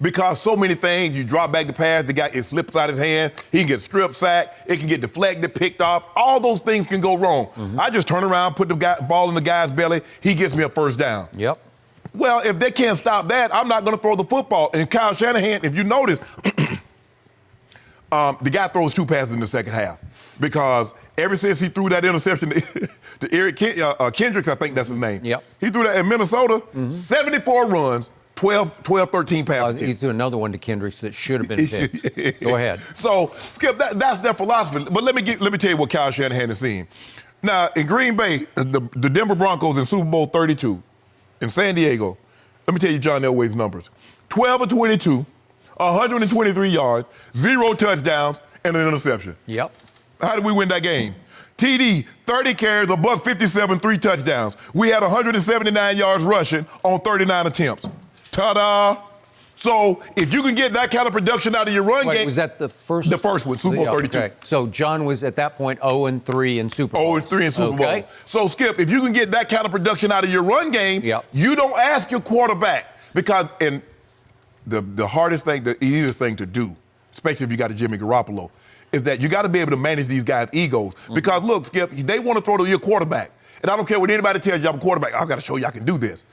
Because so many things, you drop back the pass, the guy, it slips out his hand, he can get strip sacked, it can get deflected, picked off. All those things can go wrong. I just turn around, put the ball in the guy's belly, he gets me a first down. Yep. Well, if they can't stop that, I'm not going to throw the football. And Kyle Shanahan, if you notice, the guy throws 2 passes in the second half. Because ever since he threw that interception to Eric Kendricks, I think that's his name. Yep. He threw that in Minnesota, 74 runs, 12, 13 passes. He threw another one to Kendricks that should have been picked. Go ahead. So, Skip, that's their philosophy. But let me tell you what Kyle Shanahan is seeing. Now, in Green Bay, the Denver Broncos in Super Bowl 32, in San Diego, let me tell you John Elway's numbers. 12 of 22, 123 yards, 0 touchdowns, and an interception. Yep. How did we win that game? TD, 30 carries, $157, 3 touchdowns. We had 179 yards rushing on 39 attempts. Ta-da! So if you can get that kind of production out of your run game. Was that the first? The first one, Super Bowl 32. Okay. So John was at that point 0-3 in Super Bowl. 0-3 in Super Bowl. So, Skip, if you can get that kind of production out of your run game, you don't ask your quarterback. Because the hardest thing, the easiest thing to do, especially if you got a Jimmy Garoppolo, is that you got to be able to manage these guys' egos. Because, look, Skip, they want to throw to your quarterback. And I don't care what anybody tells you, I'm a quarterback. I've got to show you I can do this.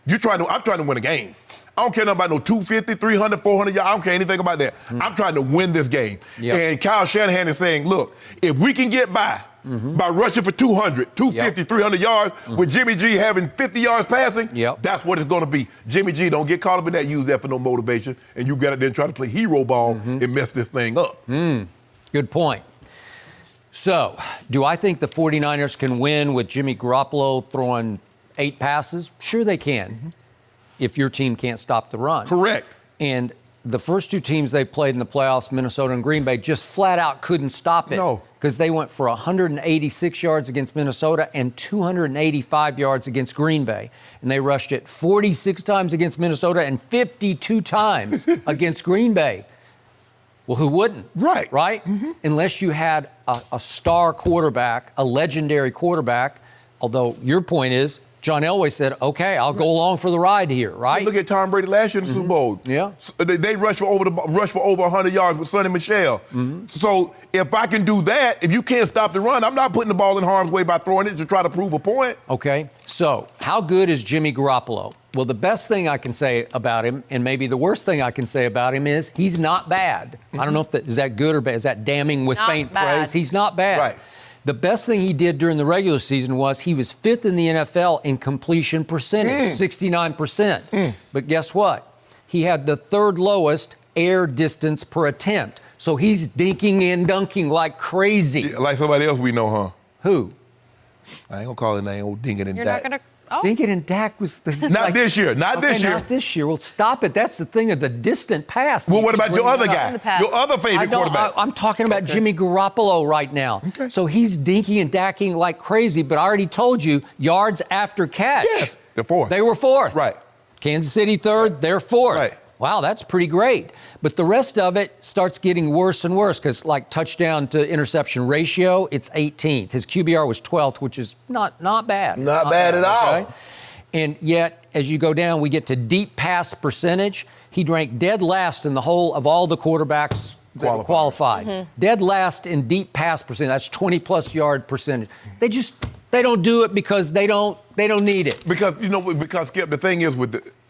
I'm trying to win a game. I don't care nothing about no 250, 300, 400 yards. I don't care anything about that. I'm trying to win this game. And Kyle Shanahan is saying, look, if we can get by rushing for 200, 250, 300 yards with Jimmy G having 50 yards passing, that's what it's going to be. Jimmy G, don't get caught up in that, use that for no motivation, and you got to then try to play hero ball and mess this thing up. Good point. So, do I think the 49ers can win with Jimmy Garoppolo throwing 8 passes? Sure they can, if your team can't stop the run. Correct. And the first 2 teams they played in the playoffs, Minnesota and Green Bay, just flat out couldn't stop it. No. Because they went for 186 yards against Minnesota and 285 yards against Green Bay. And they rushed it 46 times against Minnesota and 52 times against Green Bay. Well, who wouldn't? Right. Right? Unless you had a star quarterback, a legendary quarterback, although your point is, John Elway said, okay, I'll go along for the ride here, right? Look at Tom Brady last year in the Super Bowl. Yeah. So they rushed for over 100 yards with Sonny Michel. So if I can do that, if you can't stop the run, I'm not putting the ball in harm's way by throwing it to try to prove a point. Okay. So how good is Jimmy Garoppolo? Well, the best thing I can say about him, and maybe the worst thing I can say about him, is he's not bad. I don't know if is that good or bad. Is that damning with faint praise? He's not bad. Right. The best thing he did during the regular season was he was 5th in the NFL in completion percentage, 69%. But guess what? He had the 3rd lowest air distance per attempt. So he's dinking and dunking like crazy. Yeah, like somebody else we know, huh? Who? I ain't gonna call his name, old Dinkin' and You're Dak. not going to... Oh. Dinkin' and Dak was the... Not this year. Not this year. Not this year. Well, stop it. That's the thing of the distant past. Well, what about your other guy? Your other favorite quarterback? I'm talking about Jimmy Garoppolo right now. Okay. So he's dinking and dacking like crazy, but I already told you, yards after catch. Yes, they're 4th. They were 4th. Right. Kansas City 3rd, they're 4th. Right. Wow, that's pretty great. But the rest of it starts getting worse and worse because, like, touchdown to interception ratio, it's 18th. His QBR was 12th, which is not bad. Not bad at all. And yet, as you go down, we get to deep pass percentage. He ranked dead last in the whole of all the quarterbacks that qualified. Dead last in deep pass percentage. That's 20-plus yard percentage. They don't do it because they don't need it. Because Skip, the thing is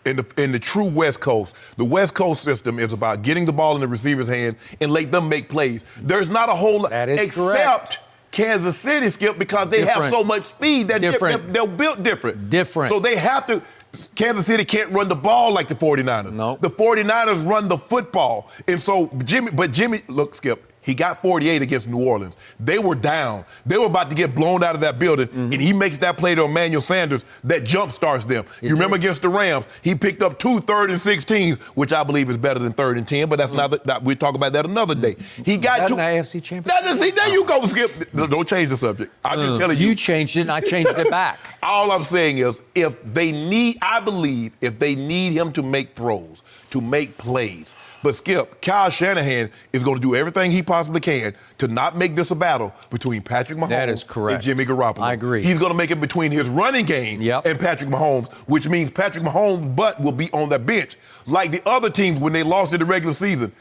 in the true West Coast, the West Coast system is about getting the ball in the receiver's hand and let them make plays. There's not a whole lot except correct. Kansas City, Skip, because they have so much speed that they're built different. So they have to. Kansas City can't run the ball like the 49ers. No. The 49ers run the football. And so Jimmy, look, Skip, he got 48 against New Orleans. They were down. They were about to get blown out of that building, and he makes that play to Emmanuel Sanders that jump starts them. You remember against the Rams, he picked up 2 3rd and 16s, which I believe is better than 3rd and 10, but that's we'll talk about that another day. He got an AFC championship. See, there you go, Skip. Don't change the subject. I'm just telling you. You changed it, and I changed it back. All I'm saying is, I believe if they need him to make throws, to make plays. But Skip, Kyle Shanahan is going to do everything he possibly can to not make this a battle between Patrick Mahomes and Jimmy Garoppolo. I agree. He's going to make it between his running game and Patrick Mahomes, which means Patrick Mahomes' butt will be on the bench. Like the other teams when they lost in the regular season,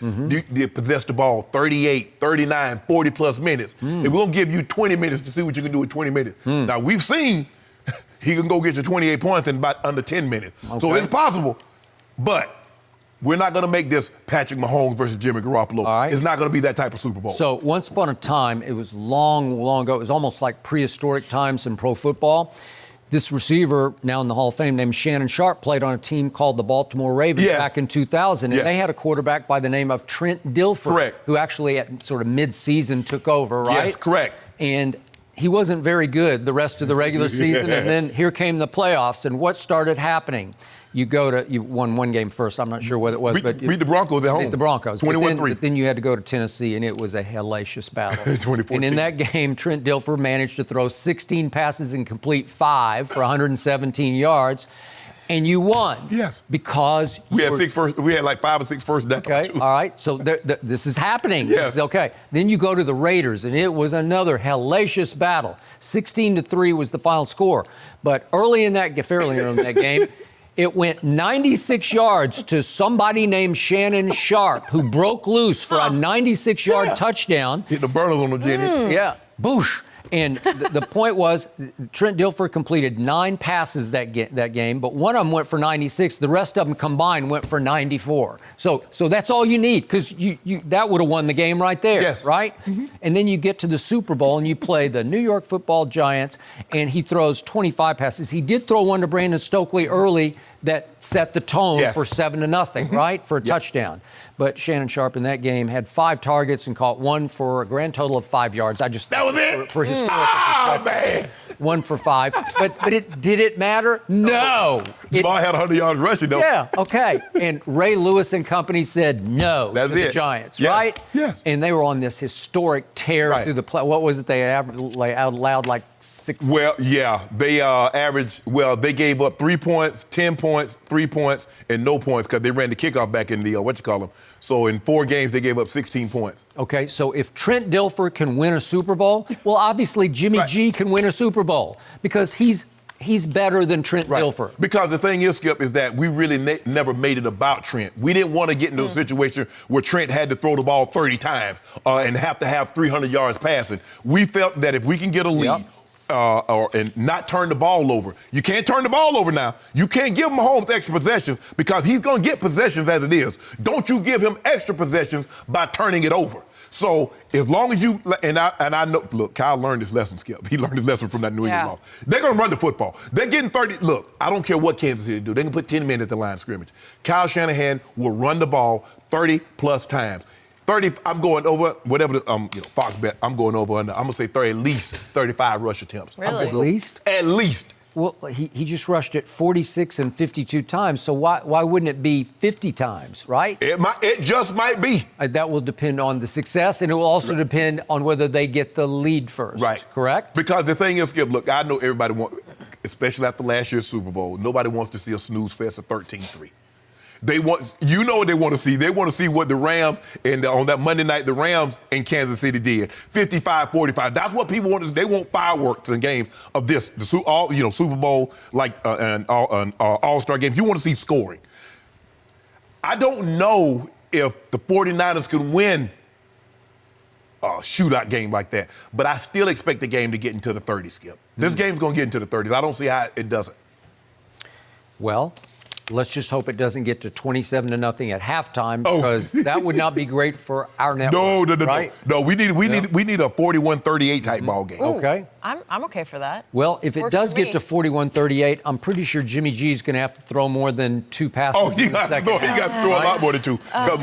they possessed the ball 38, 39, 40-plus minutes. And we're going to give you 20 minutes to see what you can do in 20 minutes. Now, we've seen he can go get you 28 points in about under 10 minutes. Okay. So it's possible, but we're not going to make this Patrick Mahomes versus Jimmy Garoppolo. All right. It's not going to be that type of Super Bowl. So once upon a time, it was long ago, it was almost like prehistoric times in pro football. This receiver, now in the Hall of Fame, named Shannon Sharpe, played on a team called the Baltimore Ravens back in 2000. And they had a quarterback by the name of Trent Dilfer, who actually at sort of mid-season took over, right? Yes, correct. And he wasn't very good the rest of the regular season. And then here came the playoffs. And what started happening? You won one game first. I'm not sure what it was, but beat the Broncos at home. Beat the Broncos. 21-3. But then you had to go to Tennessee, and it was a hellacious battle. 2014. And in that game, Trent Dilfer managed to throw 16 passes and complete 5 for 117 yards, and you won. Yes. Because we had like 5 or 6 first downs. Okay. All right. So this is happening. Yes. This is okay. Then you go to the Raiders, and it was another hellacious battle. 16-3 was the final score, but fairly early in that game. It went 96 yards to somebody named Shannon Sharpe, who broke loose for a 96-yard touchdown. Hit the burners on the Jenny. Yeah. Boosh. And the point was, Trent Dilfer completed 9 passes that game, but one of them went for 96. The rest of them combined went for 94. So that's all you need, because that would have won the game right there, right? And then you get to the Super Bowl and you play the New York Football Giants, and he throws 25 passes. He did throw one to Brandon Stokely early that set the tone for 7-0, right, for a touchdown. But Shannon Sharpe in that game had 5 targets and caught 1 for a grand total of 5 yards. That was it for historical perspective. Man. 1 for 5. But did it matter? No. The ball had 100 yards rushing, though. Yeah, okay. And Ray Lewis and company said no to the Giants, right? Yes. And they were on this historic tear through the play. What was it? They allowed like 6. Well, yeah. They they gave up 3 points, 10 points, 3 points, and no points because they ran the kickoff back in the, So in 4 games, they gave up 16 points. Okay, so if Trent Dilfer can win a Super Bowl, well, obviously Jimmy G can win a Super Bowl because he's better than Trent Dilfer. Because the thing is, Skip, is that we really never made it about Trent. We didn't want to get into a situation where Trent had to throw the ball 30 times and have to have 300 yards passing. We felt that if we can get a lead, and not turn the ball over. You can't turn the ball over now. You can't give Mahomes extra possessions because he's going to get possessions as it is. Don't you give him extra possessions by turning it over. So as long as you and I know, look, Kyle learned his lesson, Skip. He learned his lesson from that New England loss. They're going to run the football. They're getting 30. Look, I don't care what Kansas City do. They can put 10 men at the line of scrimmage. Kyle Shanahan will run the ball 30-plus times. 30, I'm going over, whatever Fox bet, I'm going over under. I'm going to say at least 35 rush attempts. Really? At least? At least. Well, he just rushed it 46 and 52 times, so why wouldn't it be 50 times, right? It just might be. That will depend on the success, and it will also depend on whether they get the lead first. Right. Correct? Because the thing is, Skip, look, I know everybody wants, especially after last year's Super Bowl, nobody wants to see a snooze fest of 13-3. They want they want to see. They want to see what the Rams on that Monday night, the Rams in Kansas City did. 55-45. That's what people want. They want fireworks in games of this, Super Bowl, like an All-Star game. You want to see scoring. I don't know if the 49ers can win a shootout game like that, but I still expect the game to get into the 30s, Skip. This game's going to get into the 30s. I don't see how it doesn't. Well, let's just hope it doesn't get to 27-0 at halftime, because that would not be great for our network. No. Right? No, we need a 41-38 type ball game. Ooh, Okay. I'm okay for that. Well, if it Works does for get me. to 41-38, I'm pretty sure Jimmy G is going to have to throw more than 2 passes in the second half. He got to throw a lot more than 2. Because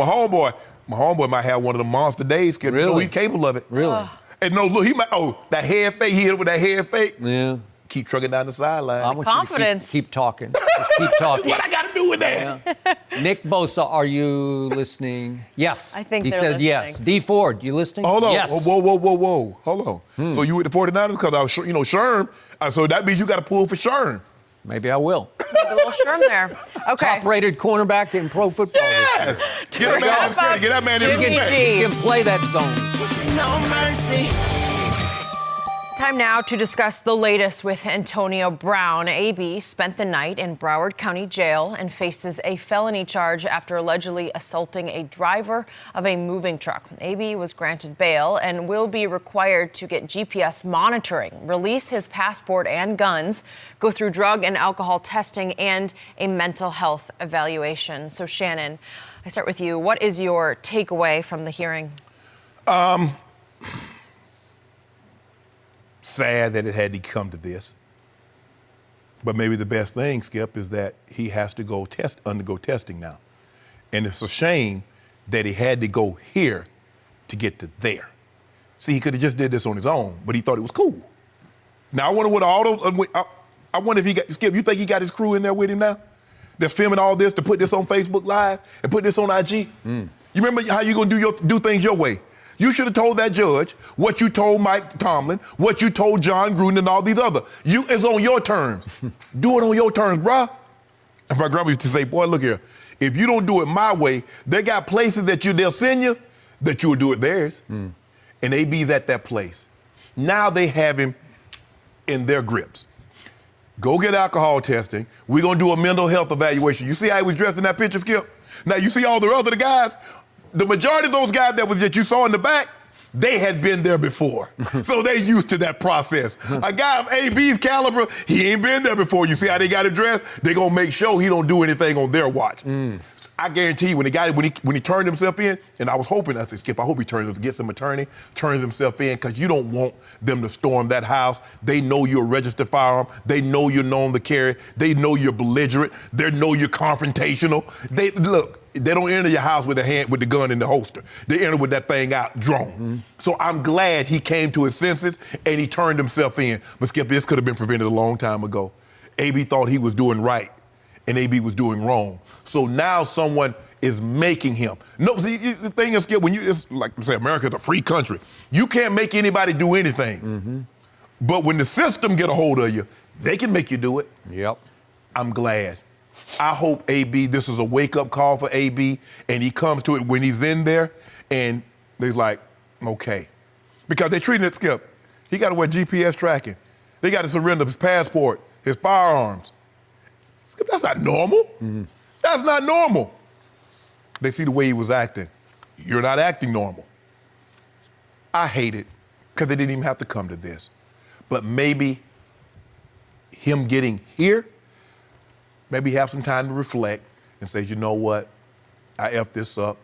my homeboy might have one of the monster days, Skip. Really? You know, he's capable of it. Really? And no, look, he might. That head fake. He hit it with that head fake. Yeah. Keep trucking down the sideline. I want you to Confidence. keep talking. Just keep talking. What I got to do with that? Yeah. Nick Bosa, are you listening? Yes. I think he they're said yes. listening. D. Ford, you listening? Hold on. Yes. Whoa. Hold on. So you with the 49ers because I was, Sherm. So that means you got to pull for Sherm. Maybe I will. A little Sherm there. Okay. Top-rated cornerback in pro football. Yes. Get that man in Jimmy respect. G. He can play that zone. No mercy. Time now to discuss the latest with Antonio Brown. AB spent the night in Broward County Jail and faces a felony charge after allegedly assaulting a driver of a moving truck. AB was granted bail and will be required to get GPS monitoring, release his passport and guns, go through drug and alcohol testing, and a mental health evaluation. So, Shannon, I start with you. What is your takeaway from the hearing? Sad that it had to come to this. But maybe the best thing, Skip, is that he has to undergo testing now. And it's a shame that he had to go here to get to there. See, he could have just did this on his own, but he thought it was cool. Now, I wonder what I wonder if he got, Skip, you think he got his crew in there with him now? That's filming all this to put this on Facebook Live and put this on IG? You remember how you gonna do things your way? You should have told that judge what you told Mike Tomlin, what you told John Gruden and all these other. It's on your terms. Do it on your terms, bruh. And my grandma used to say, boy, look here. If you don't do it my way, they got places that they'll send you that you'll do it theirs. And AB's at that place. Now they have him in their grips. Go get alcohol testing. We're going to do a mental health evaluation. You see how he was dressed in that picture, Skip? Now, you see all the other guys? The majority of those guys that you saw in the back, they had been there before. So they used to that process. A guy of AB's caliber, he ain't been there before. You see how they got it dressed? They gonna make sure he don't do anything on their watch. I guarantee you, when he turned himself in, and I was hoping, I said, Skip, I hope he gets some attorney, turns himself in, because you don't want them to storm that house. They know you're a registered firearm. They know you're known to carry. They know you're belligerent. They know you're confrontational. They don't enter your house with the gun in the holster. They enter with that thing out, drawn. So I'm glad he came to his senses and he turned himself in. But Skip, this could have been prevented a long time ago. AB thought he was doing right, and AB was doing wrong. So now someone is making him. No, see, the thing is, Skip, it's like I say, America's a free country. You can't make anybody do anything. But when the system get a hold of you, they can make you do it. Yep. I'm glad. I hope AB, this is a wake-up call for AB, and he comes to it when he's in there, and they're like, okay. Because they're treating it, Skip. He got to wear GPS tracking. They got to surrender his passport, his firearms. Skip, that's not normal. That's not normal. They see the way he was acting. You're not acting normal. I hate it, because they didn't even have to come to this. But maybe him getting here, maybe have some time to reflect and say, you know what, I effed this up,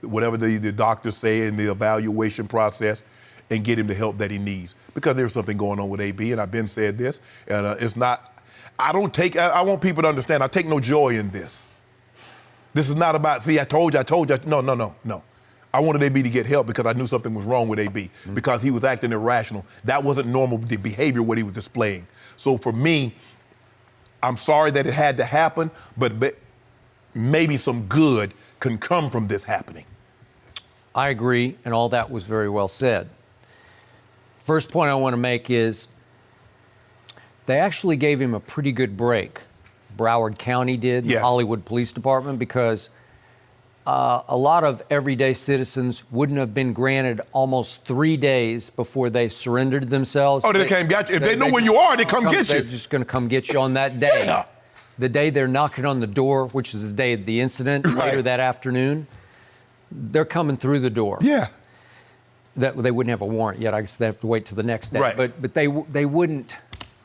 whatever the doctors say in the evaluation process, and get him the help that he needs. Because there's something going on with AB, and I've been said this, and it's not, I want people to understand, I take no joy in this. This is not about, see, I told you. No. I wanted AB to get help because I knew something was wrong with AB, because he was acting irrational. That wasn't normal behavior, what he was displaying. So for me, I'm sorry that it had to happen, but maybe some good can come from this happening. I agree, and all that was very well said. First point I want to make is they actually gave him a pretty good break Broward County did, Yeah. the Hollywood Police Department, because a lot of everyday citizens wouldn't have been granted almost 3 days before they surrendered themselves. Oh, they came get you. If they know where you are, they come get you. They're just going to come get you on that day. Yeah. The day they're knocking on the door, which is the day of the incident, later that afternoon, they're coming through the door. Yeah. That they wouldn't have a warrant yet. I guess they have to wait till the next day. Right. But they wouldn't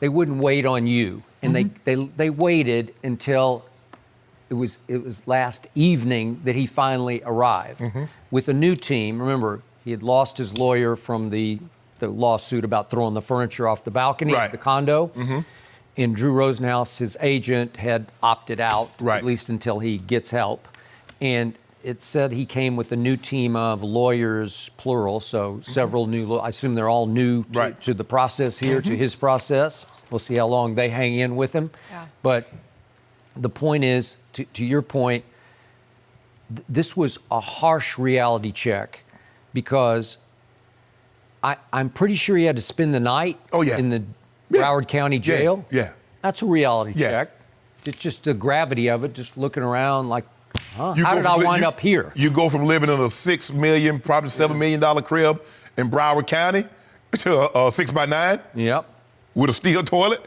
wait on you, and they waited until it was last evening that he finally arrived with a new team. Remember, he had lost his lawyer from the lawsuit about throwing the furniture off the balcony of the condo. And Drew Rosenhaus, his agent, had opted out, at least until he gets help. And it said he came with a new team of lawyers, plural, so several new, I assume they're all new to the process here, to his process. We'll see how long they hang in with him. Yeah. But the point is, to your point, this was a harsh reality check because I'm pretty sure he had to spend the night in the Broward County Jail. Yeah. That's a reality check. It's just the gravity of it, just looking around like, how did I wind up here? You go from living in a $6 million, probably $7 million crib in Broward County to a 6x9. Yep. With a steel toilet.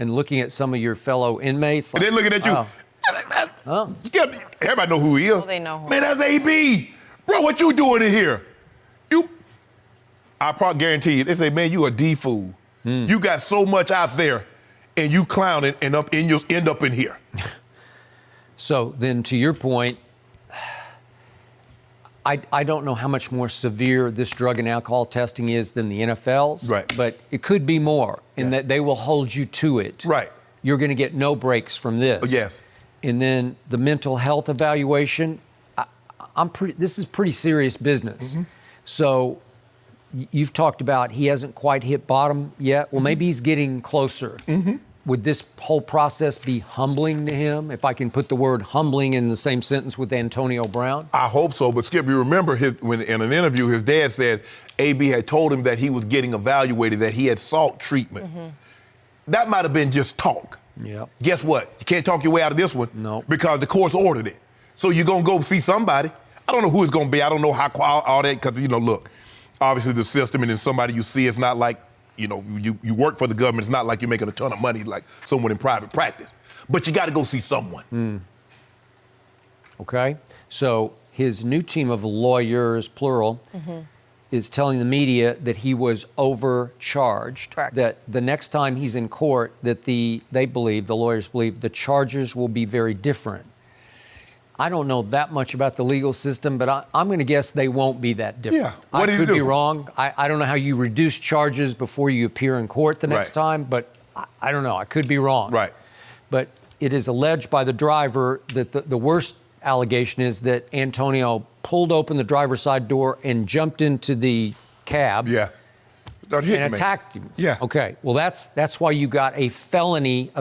And looking at some of your fellow inmates. And they're looking at you. Everybody know who he is. Well, they know who. Man, that's AB. Bro, what you doing in here? I probably guarantee you, they say, man, you a D-fool. You got so much out there, and you clowning and you'll end up in here. So then, to your point, I don't know how much more severe this drug and alcohol testing is than the NFL's. Right. But it could be more in that they will hold you to it. Right. You're going to get no breaks from this. Yes. And then the mental health evaluation, this is pretty serious business. So you've talked about he hasn't quite hit bottom yet. Well, maybe he's getting closer. Would this whole process be humbling to him, if I can put the word humbling in the same sentence with Antonio Brown? I hope so. But, Skip, you remember when in an interview, his dad said AB had told him that he was getting evaluated, that he had sought treatment. That might have been just talk. Yep. Guess what? You can't talk your way out of this one. No. Because the court's ordered it. So you're going to go see somebody. I don't know who it's going to be. I don't know how all that, because, look, obviously the system and then somebody you see, it's not like, you work for the government. It's not like you're making a ton of money like someone in private practice. But you got to go see someone. Okay. So his new team of lawyers, plural, is telling the media that he was overcharged. Correct. That the next time he's in court, that the lawyers believe, the charges will be very different. I don't know that much about the legal system, but I'm going to guess they won't be that different. Yeah. What I do you could be do? wrong. I don't know how you reduce charges before you appear in court the next time, but I don't know. I could be wrong. Right. But it is alleged by the driver that the worst allegation is that Antonio pulled open the driver's side door and jumped into the cab. Yeah. And attacked him. Yeah. Okay. Well, that's why you got a felony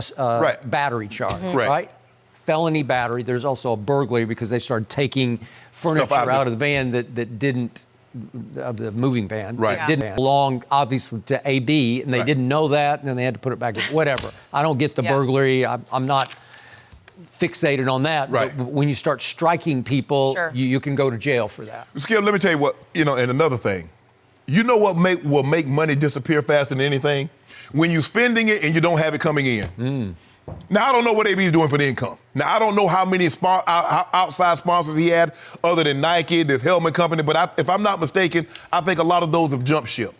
battery charge, right? Felony battery. There's also a burglary because they started taking furniture out of the van that didn't, of the moving van, that didn't belong obviously to AB, and they didn't know that, and then they had to put it back in. Whatever. I don't get the burglary. I'm not fixated on that. Right. But when you start striking people, you can go to jail for that. Skip, let me tell you what, and another thing. You know what will make money disappear faster than anything? When you're spending it and you don't have it coming in. Now, I don't know what AB is doing for the income. Now, I don't know how many outside sponsors he had other than Nike, this helmet company, but if I'm not mistaken, I think a lot of those have jumped ship.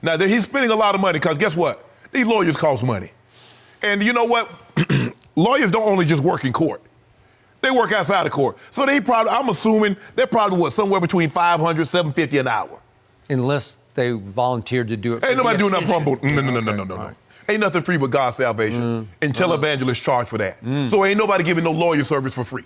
Now, he's spending a lot of money because guess what? These lawyers cost money. And you know what? Lawyers don't only just work in court. They work outside of court. So I'm assuming they're probably, somewhere between $500, $750 an hour. Unless they volunteered to do it. Ain't nobody doing that promo. No. Ain't nothing free but God's salvation. And televangelists charge for that. So ain't nobody giving no lawyer service for free.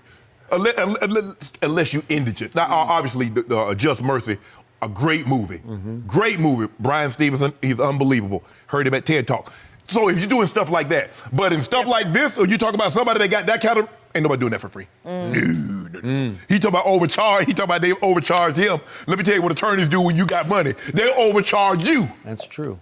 Unless you indigent. Now, obviously, Just Mercy, a great movie. Great movie. Brian Stevenson, he's unbelievable. Heard him at TED Talk. So if you're doing stuff like that, but in stuff like this, or you talk about somebody that got that kind of, ain't nobody doing that for free. No. He talking about overcharge. He talking about they overcharged him. Let me tell you what attorneys do when you got money. They overcharge you. That's true.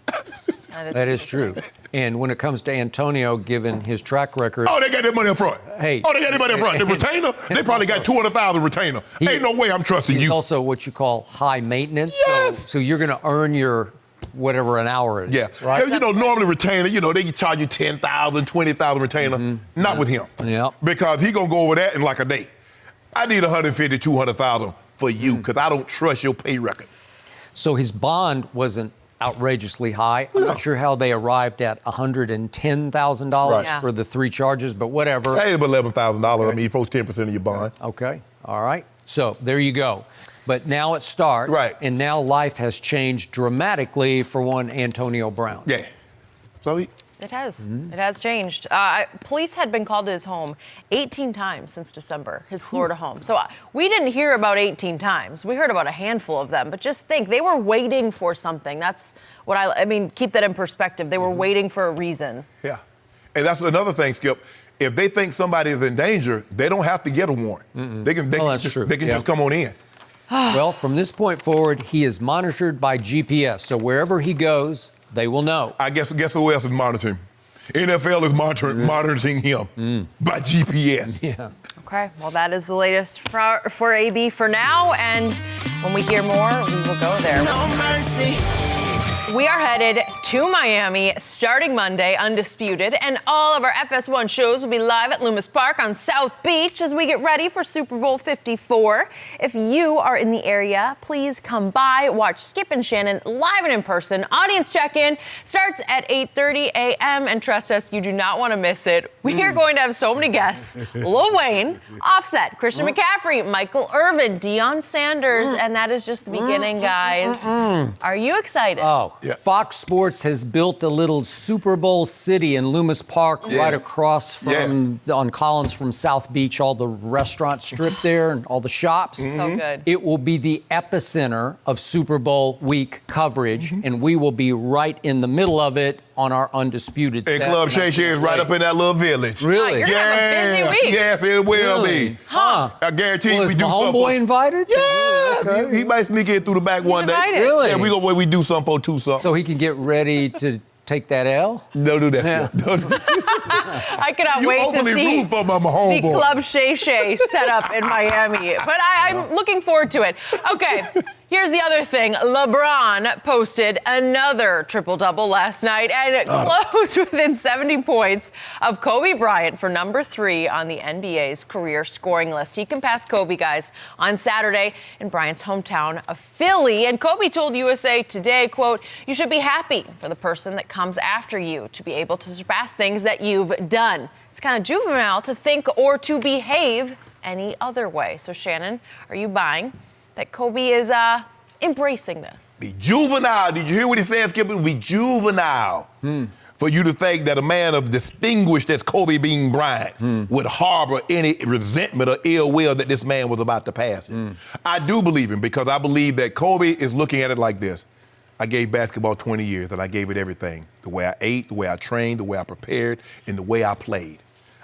That is true. And when it comes to Antonio, given his track record. Oh, they got that money up front. Hey. Oh, they got that money up front. The retainer, they probably got 200,000 retainer. Ain't no way I'm trusting He's you. also what you call high maintenance. Yes. So you're going to earn your whatever an hour it is, Yeah. right? You know, normally retainer, they can charge you 10,000, 20,000 retainer. Not with him. Yeah. Because he going to go over that in like a day. I need 150, 200,000 for you because I don't trust your pay record. So his bond wasn't outrageously high. I'm not sure how they arrived at $110,000 for the 3 charges, but whatever. Hey, about $11,000. I mean, you post 10% of your bond. Okay. All right. So there you go. But now it starts. Right. And now life has changed dramatically for one Antonio Brown. Yeah. So It has. It has changed. Police had been called to his home 18 times since December, his Florida home. So we didn't hear about 18 times. We heard about a handful of them. But just think, they were waiting for something. That's what I mean, keep that in perspective. They were waiting for a reason. Yeah. And that's another thing, Skip. If they think somebody is in danger, they don't have to get a warrant. They can just come on in. Well, from this point forward, he is monitored by GPS. So wherever he goes, they will know. I guess who else is monitoring? NFL is monitoring him by GPS. Yeah. Okay, well, that is the latest for AB for now. And when we hear more, we will go there. No mercy. We are headed to Miami starting Monday, Undisputed, and all of our FS1 shows will be live at Loomis Park on South Beach as we get ready for Super Bowl 54. If you are in the area, please come by, watch Skip and Shannon live and in person. Audience check-in starts at 8:30 a.m. and trust us, you do not want to miss it. We are going to have so many guests: Lil Wayne, Offset, Christian McCaffrey, Michael Irvin, Deion Sanders, and that is just the beginning, guys. Are you excited? Oh. Yeah. Fox Sports has built a little Super Bowl city in Loomis Park right across from on Collins from South Beach, all the restaurants strip there and all the shops. So good. It will be the epicenter of Super Bowl week coverage, and we will be right in the middle of it on our Undisputed And set. Club Shay Shay is right up in that little village. Really? You're gonna have a busy week. Yes, it will Really? be. Huh. I guarantee you Well, we is do my something. homeboy invited? Yeah, Okay. he might sneak in through the back one day. invited. Really? Yeah, we do something for 2 something. So he can get ready to take that L? Don't do that Yeah. stuff. Don't do I cannot You wait to overly see rude for my the homeboy. Club Shay Shay set up in Miami. But I'm looking forward to it. Okay, here's the other thing. LeBron posted another triple-double last night and closed within 70 points of Kobe Bryant for number 3 on the NBA's career scoring list. He can pass Kobe, guys, on Saturday in Bryant's hometown of Philly. And Kobe told USA Today, quote, "You should be happy for the person that comes after you to be able to surpass things that you've done. It's kind of juvenile to think or to behave any other way." So, Shannon, are you buying that Kobe is embracing this? Be juvenile. Did you hear what he said, Skip? Be juvenile. For you to think that a man of distinguished as Kobe Bean Bryant would harbor any resentment or ill will that this man was about to pass it. I do believe him because I believe that Kobe is looking at it like this. I gave basketball 20 years and I gave it everything. The way I ate, the way I trained, the way I prepared, and the way I played.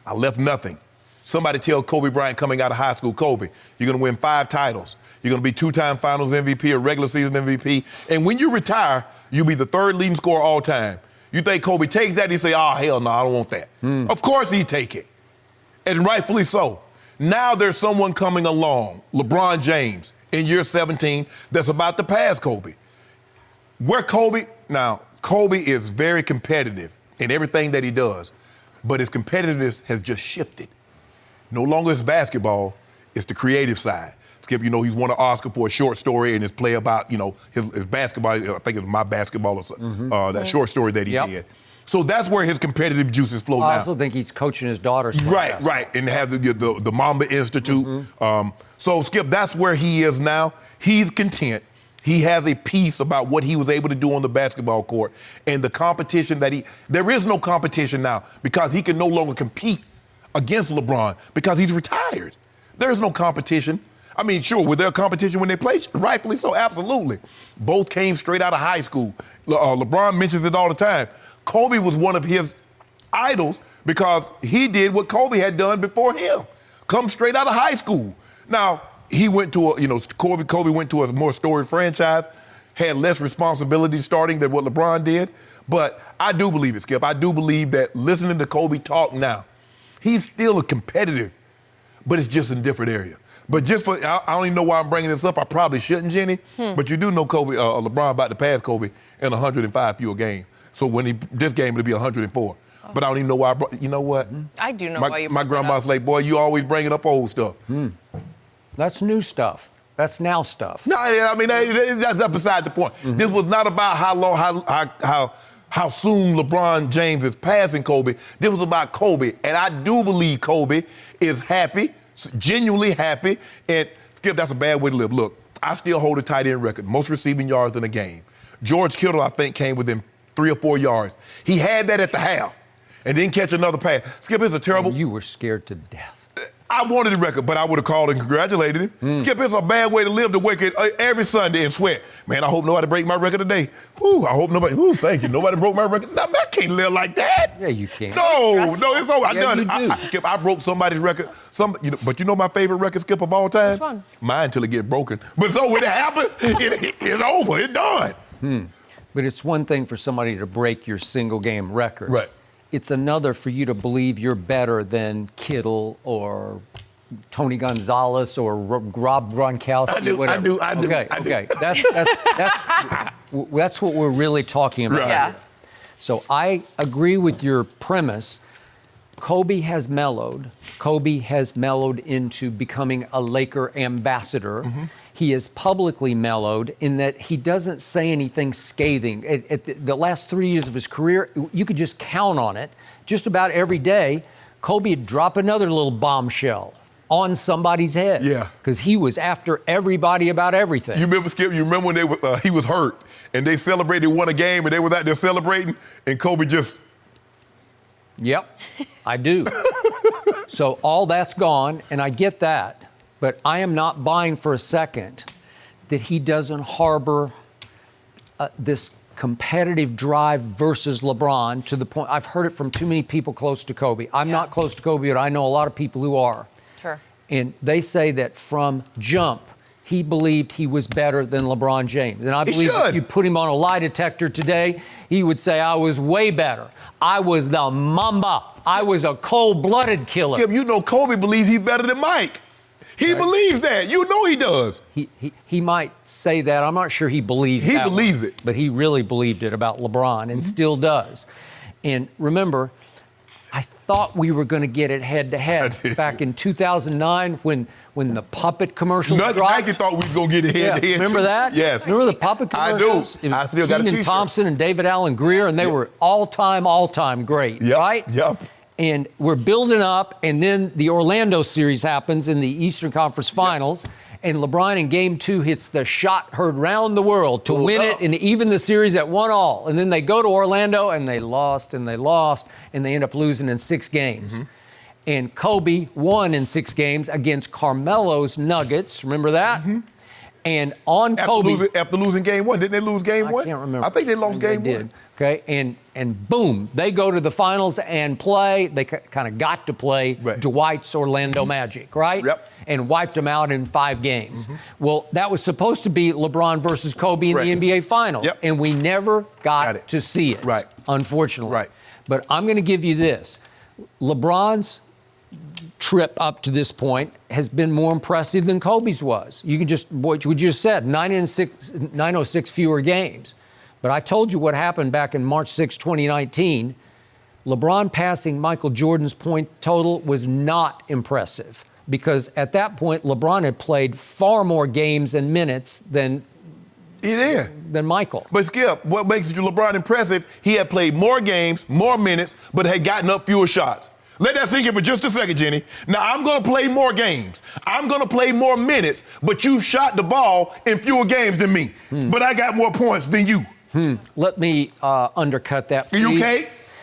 I left nothing. Somebody tell Kobe Bryant coming out of high school, Kobe, you're going to win 5 titles. You're going to be 2-time finals MVP, a regular season MVP. And when you retire, you'll be the 3rd leading scorer all time. You think Kobe takes that? He say, oh, hell no, I don't want that. Of course he'd take it. And rightfully so. Now there's someone coming along, LeBron James, in year 17, that's about to pass Kobe. Kobe is very competitive in everything that he does, but his competitiveness has just shifted. No longer is basketball, it's the creative side. Skip, he's won an Oscar for a short story and his play about, his basketball, I think it was My Basketball or that short story that he did. So that's where his competitive juices flow now. I also think he's coaching his daughters. Right, and have the Mamba Institute. So, Skip, that's where he is now. He's content. He has a piece about what he was able to do on the basketball court and the competition there is no competition now because he can no longer compete against LeBron because he's retired. There's no competition. I mean, sure, was there a competition when they played? Rightfully so, absolutely. Both came straight out of high school. LeBron mentions it all the time. Kobe was one of his idols because he did what Kobe had done before him. Come straight out of high school. Now, he went to Kobe went to a more storied franchise, had less responsibility starting than what LeBron did, But I do believe it, Skip. I do believe that listening to Kobe talk now, he's still a competitive, but it's just in a different area. But just for, I don't even know why I'm bringing this up. I probably shouldn't, Jenny. But you do know Kobe, LeBron about to pass Kobe in 105 fewer games. So this game it'll be 104. But I don't even know why. You know what? I do know why you brought my grandma's like, boy, you always bringing up old stuff. That's new stuff. That's now stuff. No, I mean that's beside the point. This was not about how soon LeBron James is passing Kobe. This was about Kobe, and I do believe Kobe is happy, genuinely happy. And Skip, that's a bad way to live. Look, I still hold a tight end record, most receiving yards in a game. George Kittle, I think, came within 3 or 4 yards. He had that at the half and didn't catch another pass. Skip, it's a terrible. And you were scared to death. I wanted the record, but I would have called and congratulated him. Skip, it's a bad way to live, to wake up every Sunday and sweat. Man, I hope nobody break my record today. I hope nobody. Thank you. Nobody broke my record. No, man, I can't live like that. Yeah, you can. No, it's over. I done you it. do. Skip, I broke somebody's record. But you know my favorite record, Skip, of all time? Which one? Mine till it get broken. But so when it happens, it's over. It's done. But it's one thing for somebody to break your single game record. Right. It's another for you to believe you're better than Kittle or Tony Gonzalez or Rob Gronkowski. I do. Okay. That's what we're really talking about. Right. Yeah. So I agree with your premise. Kobe has mellowed. Kobe has mellowed into becoming a Laker ambassador. He is publicly mellowed in that he doesn't say anything scathing. At the last 3 years of his career, you could just count on it. Just about every day, Kobe would drop another little bombshell on somebody's head. Yeah. Because he was after everybody about everything. You remember, Skip? You remember when he was hurt and they celebrated, won a game, and they was out there celebrating, and Kobe just. Yep, I do. So all that's gone, and I get that. But I am not buying for a second that he doesn't harbor this competitive drive versus LeBron to the point. I've heard it from too many people close to Kobe. I'm not close to Kobe, but I know a lot of people who are. Sure. And they say that from jump, he believed he was better than LeBron James. And I believe if you put him on a lie detector today, he would say, I was way better. I was the Mamba. I was a cold-blooded killer. Skip, you know Kobe believes he's better than Mike. He believes that. You know he does. He might say that. I'm not sure he believes He that believes one, it. But he really believed it about LeBron and still does. And remember, I thought we were going to get it head-to-head back in 2009 when the puppet commercials dropped. Nike thought we were going to get it head-to-head. Remember that? Yes. Remember the puppet commercials? I do. I still got a Keenan t-shirt. Thompson and David Allen Greer, and they were all-time great, right? Yep. And we're building up, and then the Orlando series happens in the Eastern Conference Finals, and LeBron in Game 2 hits the shot heard round the world to win it and even the series at 1-1. And then they go to Orlando, and they lost, and they end up losing in 6 games. And Kobe won in 6 games against Carmelo's Nuggets. Remember that? And on Kobe... After losing Game 1. Didn't they lose Game 1? I can't remember. I think they lost Game 1. Okay, and boom, they go to the finals and play. They kind of got to play Dwight's Orlando Magic, right? Yep. And wiped them out in 5 games. Well, that was supposed to be LeBron versus Kobe in the NBA Finals, and we never got to see it, unfortunately. Right. But I'm going to give you this. LeBron's trip up to this point has been more impressive than Kobe's was. You can just, what you just said, 906 fewer games. But I told you what happened back in March 6, 2019. LeBron passing Michael Jordan's point total was not impressive because at that point, LeBron had played far more games and minutes than Michael. But Skip, what makes LeBron impressive, he had played more games, more minutes, but had gotten up fewer shots. Let that sink in for just a second, Jenny. Now, I'm going to play more games. I'm going to play more minutes, but you shot the ball in fewer games than me. But I got more points than you. Let me undercut that, please.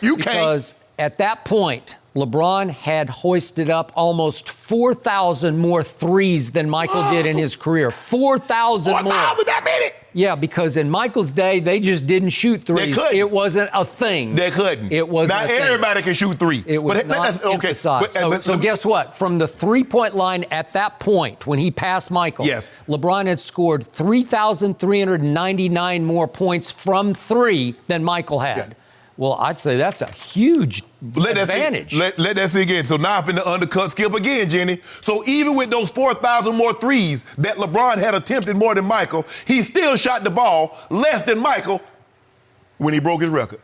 You can't. Because at that point, LeBron had hoisted up almost 4,000 more threes than Michael did in his career. 4,000 more. 4,000 that minute? Yeah, because in Michael's day, they just didn't shoot threes. They couldn't. It wasn't a thing. They couldn't. It wasn't Not a thing. everybody can shoot three. It was not emphasized. So guess what? From the three-point line at that point, when he passed Michael, yes. LeBron had scored 3,399 more points from three than Michael had. Yeah. Well, I'd say that's a huge advantage. Let that sink in. So now I'm finna undercut Skip again, Jenny. So even with those 4,000 more threes that LeBron had attempted more than Michael, he still shot the ball less than Michael when he broke his record.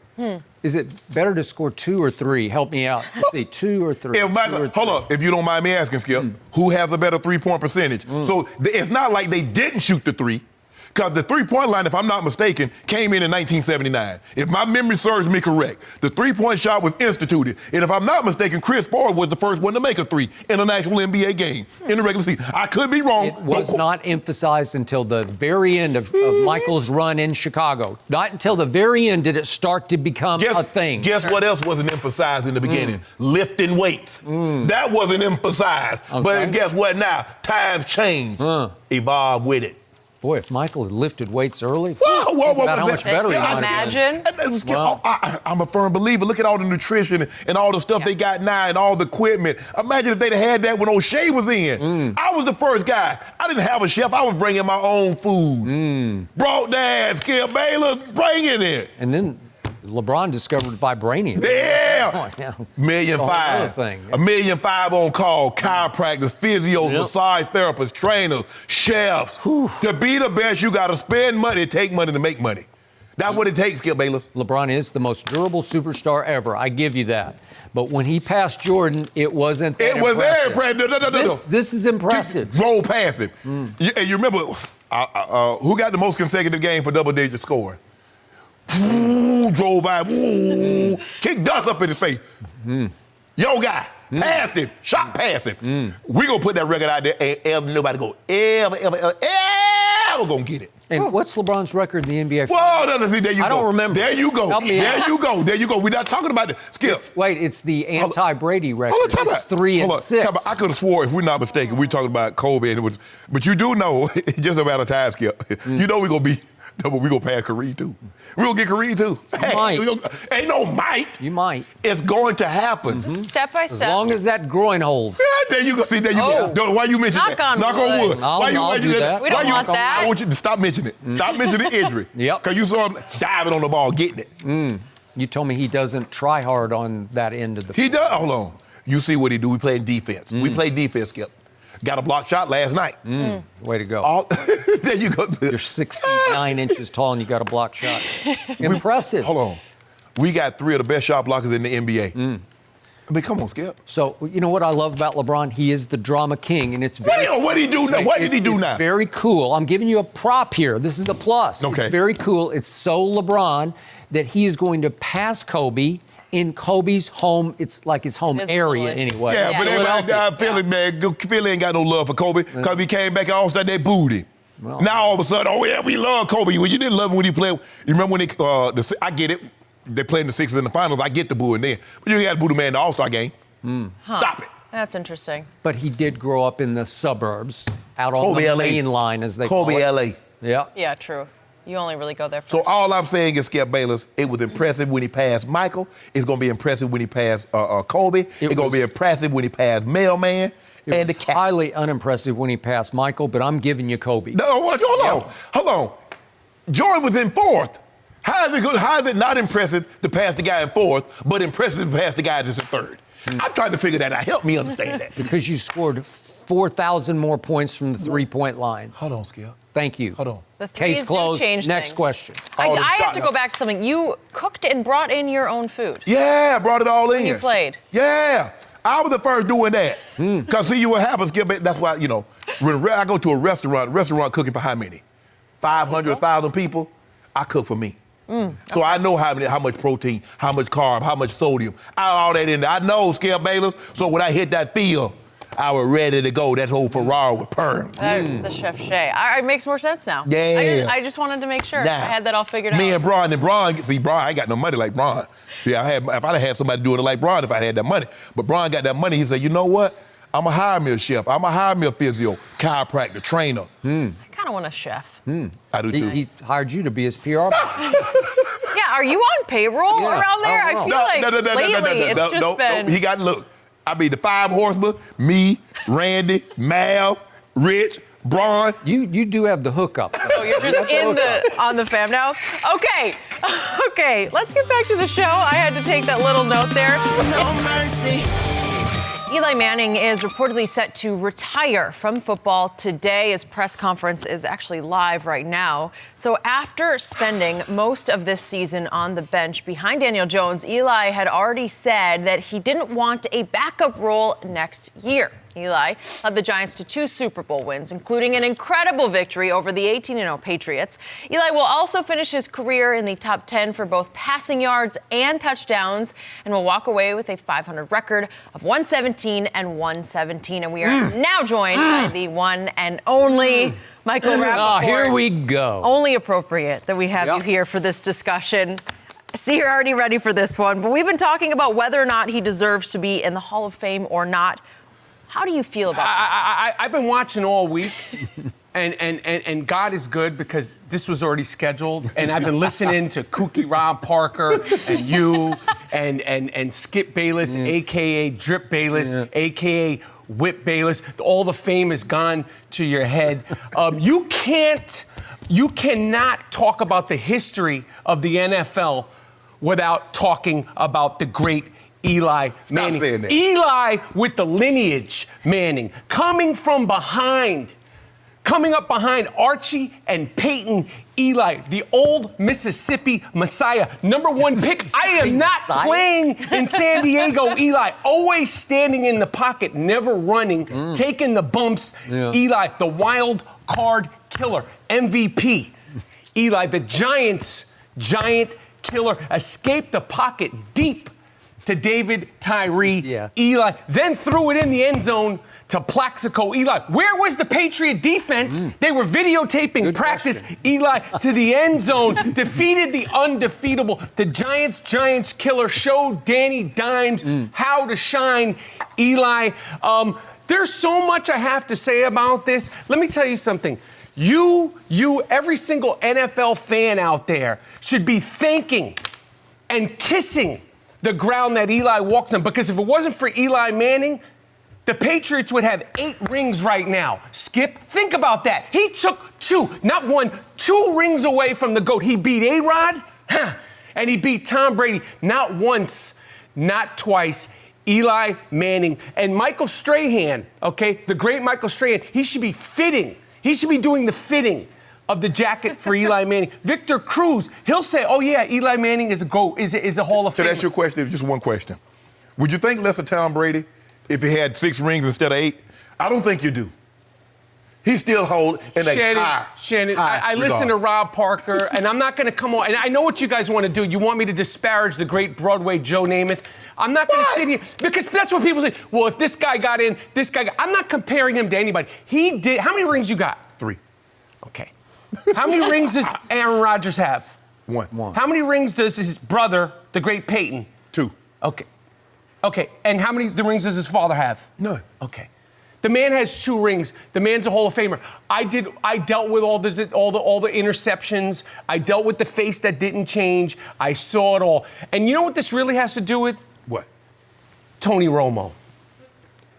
Is it better to score two or three? Help me out. Let's see, two or three. Hold up, if you don't mind me asking, Skip, who has a better three-point percentage? So it's not like they didn't shoot the three. Because the three-point line, if I'm not mistaken, came in 1979. If my memory serves me correct, the three-point shot was instituted. And if I'm not mistaken, Chris Ford was the first one to make a three in an actual NBA game in the regular season. I could be wrong. It was not emphasized until the very end of Michael's run in Chicago. Not until the very end did it start to become a thing. Guess what else wasn't emphasized in the beginning? Lifting weights. That wasn't emphasized. Okay. But guess what now? Times change. Evolve with it. Boy, if Michael had lifted weights early, whoa, about how much better he might have been. Imagine. Wow. I'm a firm believer. Look at all the nutrition and all the stuff they got now and all the equipment. Imagine if they'd have had that when O'Shea was in. I was the first guy. I didn't have a chef. I was bringing my own food. Brought that, Skip Bayless, bringing it. And then LeBron discovered vibranium. Yeah. $1.5 million. $1.5 million on call. Chiropractors, physios, massage therapists, trainers, chefs. To be the best, you got to spend money, take money to make money. That's what it takes, Skip Bayless. LeBron is the most durable superstar ever. I give you that. But when he passed Jordan, it wasn't that impressive. Very impressive. No. This is impressive. Roll past it. And you remember, who got the most consecutive game for double-digit scoring? Drove by, kicked dust up in his face. Yo, guy, passed him, shot past him. We gonna put that record out there and nobody ever gonna get it. And what's LeBron's record in the NBA? Whoa, there you go. I don't remember. There you go. Help me out. There you go. We're not talking about it. Skip. It's the anti-Brady record. Hold on, it's 3 and 6. I could have swore, if we're not mistaken, we're talking about Kobe, and but you do know, just about a time, Skip. You know we're gonna be. No, but we gonna pass Kareem too. We gonna get Kareem too. Ain't no might. You might. It's going to happen. Step by step. As long as that groin holds. Yeah, there you go. See, there you go. Why you mention that? Knock on wood. Why you do that. We don't want that. I want you to stop mentioning it. Stop mentioning injury. Yep. Because you saw him diving on the ball, getting it. You told me he doesn't try hard on that end of the He does. Hold on. You see what he do. We play defense. We play defense, Skip. Got a block shot last night. Way to go. There you go. You're 6 feet 9 inches tall and you got a block shot. Impressive. Hold on. We got 3 of the best shot blockers in the NBA. I mean, come on, Skip. So, you know what I love about LeBron? He is the drama king, and it's very... What did he do now? What did he do now? It's very cool. I'm giving you a prop here. This is a plus. Okay. It's very cool. It's so LeBron that he is going to pass Kobe in Kobe's home. It's like his home area anyway. Yeah, but everybody Philly, man, Philly ain't got no love for Kobe because he came back and all-star, they booed him. Well, now all of a sudden, we love Kobe. Well, you didn't love him when he played. You remember when I get it. They played in the Sixers in the finals. I get the booing then. But you got to boo the man in the All-Star game. Stop it. That's interesting. But he did grow up in the suburbs, out on the main line, as they call it. Kobe, LA. Yeah. Yeah, true. You only really go there for So all I'm saying is, Skip Bayless, it was impressive when he passed Michael. It's going to be impressive when he passed Kobe. It's going to be impressive when he passed Mailman. It was highly unimpressive when he passed Michael, but I'm giving you Kobe. No, hold on. Jordan was in 4th. How is it not impressive to pass the guy in 4th, but impressive to pass the guy that's in 3rd? I'm trying to figure that out. Help me understand that. Because you scored 4,000 more points from the three-point line. Hold on, Skip. Thank you. Hold on. The Case closed. Next question. I have to go back to something. You cooked and brought in your own food. Yeah, I brought it all in. When you played. Yeah. I was the first doing that. Because see what happens, Skip, that's why, when I go to a restaurant cooking for how many? 500, 1,000 people? I cook for me. So I know how much protein, how much carb, how much sodium, all that in there. I know, Skip Bayless. So when I hit that field, I was ready to go. That whole Ferrari with perm. That's the Chef Shay. It makes more sense now. Yeah. I just wanted to make sure I had that all figured out. Me and Bron, see, Bron, I ain't got no money like Bron. Yeah, if I'd have had somebody doing it like Bron, if I had that money. But Bron got that money. He said, you know what? I'm going to hire me a chef. I'm going to hire me a physio, chiropractor, trainer. I kind kind of want a chef. I do too. He hired you to be his PR. Yeah, are you on payroll around there? I feel like lately it's just been... He got, look, I mean, the 5 horsemen, me, Randy, Mav, Rich, Braun. You do have the hookup. Oh, you're just on the fam now? Okay, let's get back to the show. I had to take that little note there. No mercy. Eli Manning is reportedly set to retire from football today. His press conference is actually live right now. So after spending most of this season on the bench behind Daniel Jones, Eli had already said that he didn't want a backup role next year. Eli led the Giants to 2 Super Bowl wins, including an incredible victory over the 18-0 Patriots. Eli will also finish his career in the top 10 for both passing yards and touchdowns, and will walk away with a 500 record of 117 and 117. And we are now joined by the one and only Michael Rapaport. Oh, here we go. Only appropriate that we have you here for this discussion. See, you're already ready for this one, but we've been talking about whether or not he deserves to be in the Hall of Fame or not. How do you feel about that? I've been watching all week, and God is good because this was already scheduled, and I've been listening to Kooky Rob Parker and you and Skip Bayless, a.k.a. Drip Bayless, a.k.a. Whip Bayless. All the fame has gone to your head. You cannot talk about the history of the NFL without talking about the great Eli Manning. Saying that. Eli with the lineage, Manning, coming up behind Archie and Peyton. Eli, the old Mississippi Messiah, #1 pick. I am not playing in San Diego. Eli, always standing in the pocket, never running, taking the bumps. Eli, the wild card killer, MVP. Eli, the Giants' giant killer, escaped the pocket deep to David Tyree. Eli then threw it in the end zone to Plaxico. Eli, where was the Patriot defense? They were videotaping practice. Question. Eli to the end zone, defeated the undefeatable. The Giants killer showed Danny Dimes how to shine. Eli, there's so much I have to say about this. Let me tell you something. You, every single NFL fan out there should be thanking and kissing the ground that Eli walks on, because if it wasn't for Eli Manning, the Patriots would have 8 rings right now. Skip, think about that. He took 2, not 1, 2 rings away from the GOAT. He beat A-Rod, and he beat Tom Brady, not once, not twice. Eli Manning and Michael Strahan, okay, the great Michael Strahan, he should be doing the fitting of the jacket for Eli Manning. Victor Cruz, he'll say, oh yeah, Eli Manning is a GOAT, is a Hall of Famer. So that's your question, just one question. Would you think less of Tom Brady if he had 6 rings instead of 8? I don't think you do. He's still holding in a Shannon, I listen to Rob Parker, and I'm not going to come on, and I know what you guys want to do. You want me to disparage the great Broadway Joe Namath. I'm not going to sit here, because that's what people say. Well, if this guy got in, I'm not comparing him to anybody. He did. How many rings you got? 3. Okay. How many rings does Aaron Rodgers have? 1. How many rings does his brother, the great Peyton? 2. Okay. And how many rings does his father have? None. Okay. The man has 2 rings. The man's a Hall of Famer. I dealt with all the interceptions. I dealt with the face that didn't change. I saw it all. And you know what this really has to do with? What? Tony Romo.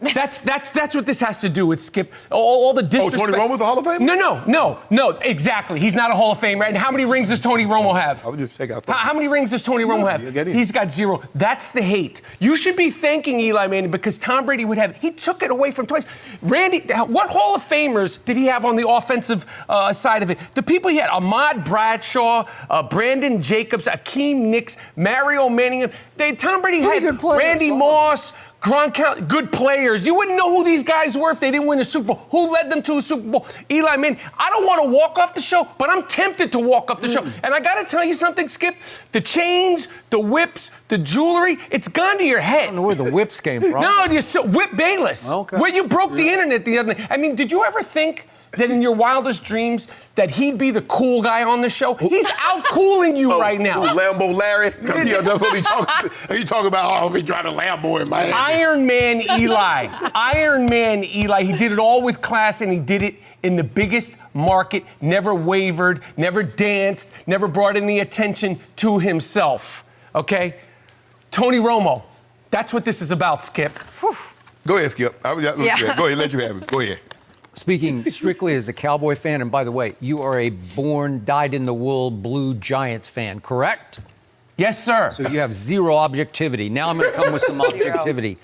That's what this has to do with, Skip. All the disrespect. Oh, Tony Romo's a Hall of Famer? No, exactly. He's not a Hall of Famer. And how many rings does Tony Romo have? I would just take out How many rings does Tony Romo have? He's got 0. That's the hate. You should be thanking Eli Manning, because Tom Brady would have. He took it away from twice. Randy, what Hall of Famers did he have on the offensive side of it? The people he had: Ahmad Bradshaw, Brandon Jacobs, Akeem Nicks, Mario Manningham. Tom Brady had Randy Moss, Gronkowski, good players. You wouldn't know who these guys were if they didn't win a Super Bowl. Who led them to a Super Bowl? Eli Manning. I don't want to walk off the show, but I'm tempted to walk off the show. And I got to tell you something, Skip. The chains, the whips, the jewelry, it's gone to your head. I don't know where the whips came from. No, Whip Bayless. Okay. Where you broke the internet the other night. I mean, did you ever think that in your wildest dreams that he'd be the cool guy on the show? He's out-cooling you right now. Lambo Larry? That's what he talking about. Oh, he driving a Lambo in Miami. Iron Man Eli. Iron Man Eli. He did it all with class, and he did it in the biggest market, never wavered, never danced, never brought any attention to himself. Okay? Tony Romo. That's what this is about, Skip. Go ahead, Skip. Go ahead, let you have it. Go ahead. Speaking strictly as a Cowboy fan, and by the way, you are a born, dyed-in-the-wool Blue Giants fan, correct? Yes, sir. So you have zero objectivity. Now I'm going to come with some objectivity.